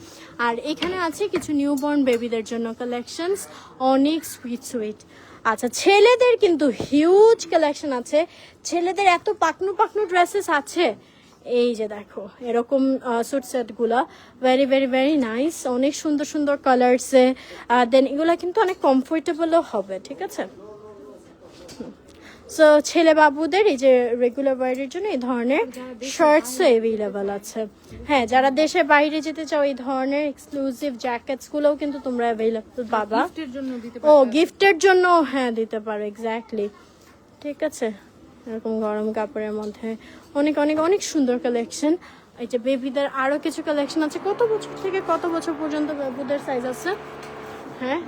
আর এখানে আছে কিছু নিউবর্ন বেবিদের জন্য কালেকশনস, অনেক সুইট। আচ্ছা, ছেলেদের কিন্তু হিউজ কালেকশন আছে, ছেলেদের এত পাকনু ড্রেসেস আছে। এই যে দেখো এরকম স্যুট সেটগুলো, ভেরি নাইস, অনেক সুন্দর কালারসে, দেন এগুলো কিন্তু অনেক কমফোর্টেবলও হবে, ঠিক আছে। সো ছেলে বাবুদের এই যে রেগুলার ওয়ারের জন্য এই ধরনের শার্টসও অ্যাভেলেবল আছে। হ্যাঁ, যারা দেশের বাইরে যেতে চাও এই ধরনের এক্সক্লুসিভ জ্যাকেটসগুলোও কিন্তু তোমরা অ্যাভেলেবল পাবা। ও গিফটের জন্য, হ্যাঁ দিতে পারো, এক্স্যাক্টলি, ঠিক আছে। এরকম গরম কাপড়ের মধ্যে অনেক সুন্দর কালেকশন। এই যে বেবিদের আরো কিছু কালেকশন আছে। কত বছর থেকে কত বছর পর্যন্ত বেবিদের সাইজ আছে? হ্যাঁ,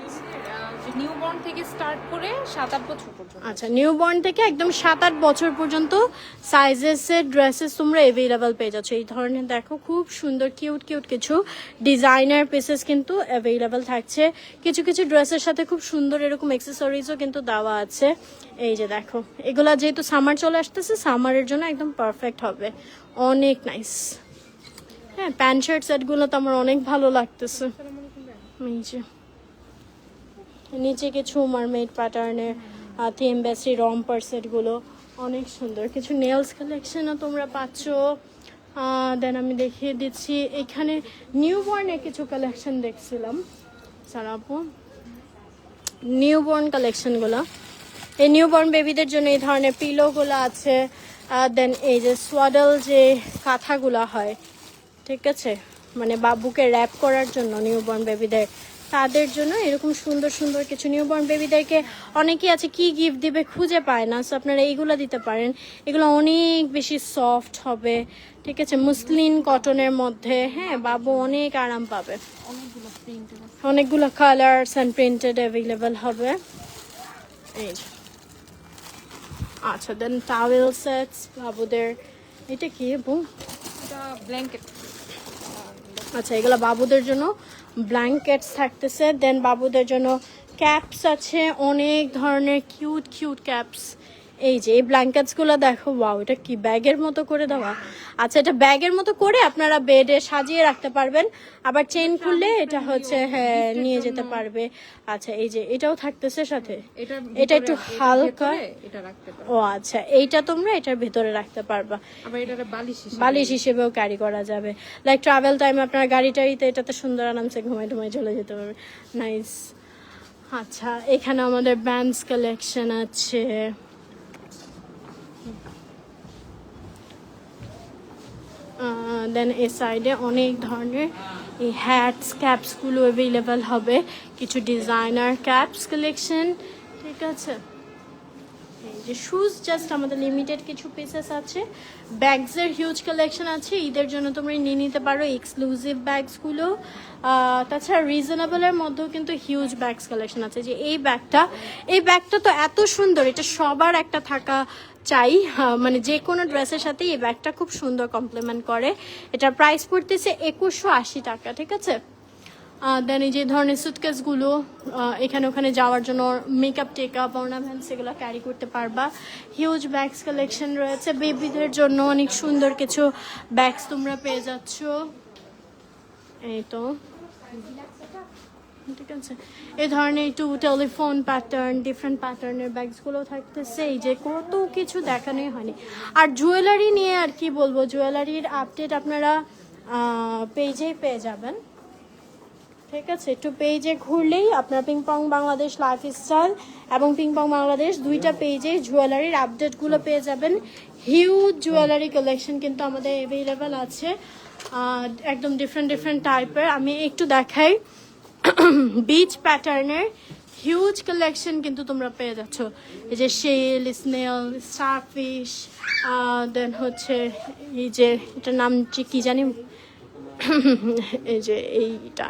নিউবর্ন থেকে স্টার্ট করে 7-8 বছর পর্যন্ত। আচ্ছা, নিউবর্ন থেকে একদম 7-8 বছর পর্যন্ত সাইজেসের ড্রেসেস তোমরা অ্যাভেলেবেল পেয়ে যাচ্ছ। এই ধরনের দেখো খুব সুন্দর কিউট কিছু ডিজাইনার পিসেস কিন্তু অ্যাভেলেবেল থাকছে। কিছু ড্রেসের সাথে খুব সুন্দর এরকম অ্যাক্সেসরিজও কিন্তু দেওয়া আছে। এই যে দেখো, এগুলা যেহেতু সামার চলে আসতেছে, সামারের জন্য একদম পারফেক্ট হবে, অনেক নাইস। হ্যাঁ, প্যান্ট শার্ট সেটগুলো তো আমার অনেক ভালো লাগতেছে। এই যে নিচে কিছু মারমেড প্যাটার্নের থিম বেসি রম্পার সেটগুলো অনেক সুন্দর। কিছু নেলস কালেকশনও তোমরা পাচ্ছ। দেন আমি দেখিয়ে দিচ্ছি, এখানে নিউবর্নের কিছু কালেকশন দেখছিলাম সারাপু, নিউবর্ন কালেকশনগুলো। এই নিউবর্ন বেবিদের জন্য এই ধরনের পিলোগুলো আছে। দেন এই যে সোয়াডল যে কাঁথাগুলো হয়, ঠিক আছে, মানে বাবুকে র্যাপ করার জন্য নিউবর্ন বেবিদের, তাদের জন্য এরকম সুন্দর কিছু নিউবর্ন বেবিদেরকে অনেকেই আছে কি গিফট দিবে খুঁজে পায় না, সো আপনারা এইগুলো দিতে পারেন। এগুলো অনেক বেশি সফট হবে, ঠিক আছে, মুসলিন কটনের মধ্যে। হ্যাঁ, বাবু অনেক আরাম পাবে। অনেকগুলো কালার্স অ্যান্ড প্রিন্টেড অ্যাভেলেবেল হবে। এই আচ্ছা, দেন টাওয়েল সেটস বাবুদের, এটা কি এবং এটা ব্ল্যাঙ্কেট। আচ্ছা, এগুলো বাবুদের জন্য ব্ল্যাঙ্কেটস থাকতেছে। দেন বাবুদের জন্য ক্যাপস আছে, অনেক ধরনের কিউট ক্যাপস। এই যে এই ব্ল্যাঙ্কেটসগুলো দেখো, ওয়াও, এটা কি ব্যাগের মতো করে দেওয়া। আচ্ছা, এটা ব্যাগের মতো করে আপনারা বেডে সাজিয়ে রাখতে পারবেন, আবার চেন খুললে এটা হচ্ছে হ্যাঁ নিয়ে যেতে পারবে। আচ্ছা, এই যে এটাও থাকতেছে সাথে, এটা একটু হালকা, ও আচ্ছা, এইটা তোমরা এটার ভেতরে রাখতে পারবা, আবার এটা বালিশ হিসেবেও ক্যারি করা যাবে। লাইক ট্রাভেল টাইমে আপনার গাড়িটাইতে এটাতে সুন্দর আরামসে ঘুমাই চলে যেতে পারবে, নাইস। আচ্ছা, এখানে আমাদের ব্যান্ডস কালেকশন আছে। দেন এই সাইডে অনেক ধরনের এই হ্যাটস ক্যাপসগুলো অ্যাভেলেবেল হবে, কিছু ডিজাইনার ক্যাপস কালেকশন, ঠিক আছে। এই যে শুজ জাস্ট আমাদের লিমিটেড কিছু পিসেস আছে। ব্যাগসের হিউজ কালেকশন আছে, ঈদের জন্য তোমরা নিয়ে নিতে পারো এক্সক্লুসিভ ব্যাগসগুলো। তাছাড়া রিজনেবলের মধ্যেও কিন্তু হিউজ ব্যাগস কালেকশন আছে। যে এই ব্যাগটা তো এত সুন্দর, এটা সবার একটা থাকা চাই, মানে যে কোনো ড্রেসের সাথে এই ব্যাগটা খুব সুন্দর কমপ্লিমেন্ট করে। এটার প্রাইস পড়তেছে 2180 টাকা, ঠিক আছে। দেন এই যে ধরনের সুটকেসগুলো এখানে ওখানে যাওয়ার জন্য মেকআপ টেকআপ অর্নামেন্টস এগুলো ক্যারি করতে পারবা। হিউজ ব্যাগস কালেকশন রয়েছে বেবিদের জন্য, অনেক সুন্দর কিছু ব্যাগস তোমরা পেয়ে যাচ্ছ। এই তো ঠিক আছে, এই ধরনের একটু টেলিফোন প্যাটার্ন, ডিফারেন্ট প্যাটার্নের ব্যাগসগুলো থাকতেছে। এই যে কত কিছু দেখানোই হয়নি। আর জুয়েলারি নিয়ে আর কি বলবো, জুয়েলারির আপডেট আপনারা পেজেই পেয়ে যাবেন। ঠিক আছে, একটু পেজে ঘুরলেই আপনার পিংপং বাংলাদেশ লাইফস্টাইল এবং পিংপং বাংলাদেশ দুইটা পেজে জুয়েলারির আপডেটগুলো পেয়ে যাবেন। হিউজ জুয়েলারি কালেকশন কিন্তু আমাদের অ্যাভেলেবেল আছে, একদম ডিফারেন্ট ডিফারেন্ট টাইপের। আমি একটু দেখাই, বিচ প্যাটার্নের হিউজ কালেকশন কিন্তু তোমরা পেয়ে যাচ্ছ। এই যে শেল, স্নেল, স্টারফিশ, দেন হচ্ছে এই যে এটার নাম কি জানি, এই যে এইটা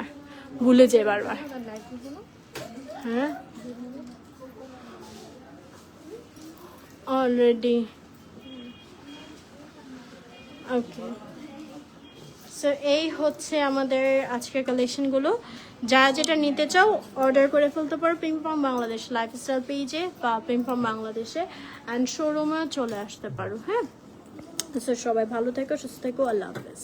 ভুলে যায় বারবার। হ্যাঁ অলরেডি ওকে। সো এই হচ্ছে আমাদের আজকের কালেকশনগুলো। যারা যেটা নিতে চাও অর্ডার করে ফেলতে পারো পিংপং বাংলাদেশ লাইফস্টাইল পেজে বা পিংপং বাংলাদেশে, অ্যান্ড শোরুমেও চলে আসতে পারো। হ্যাঁ, সো সবাই ভালো থেকো, সুস্থ থেকো, আল্লাহ হাফেজ।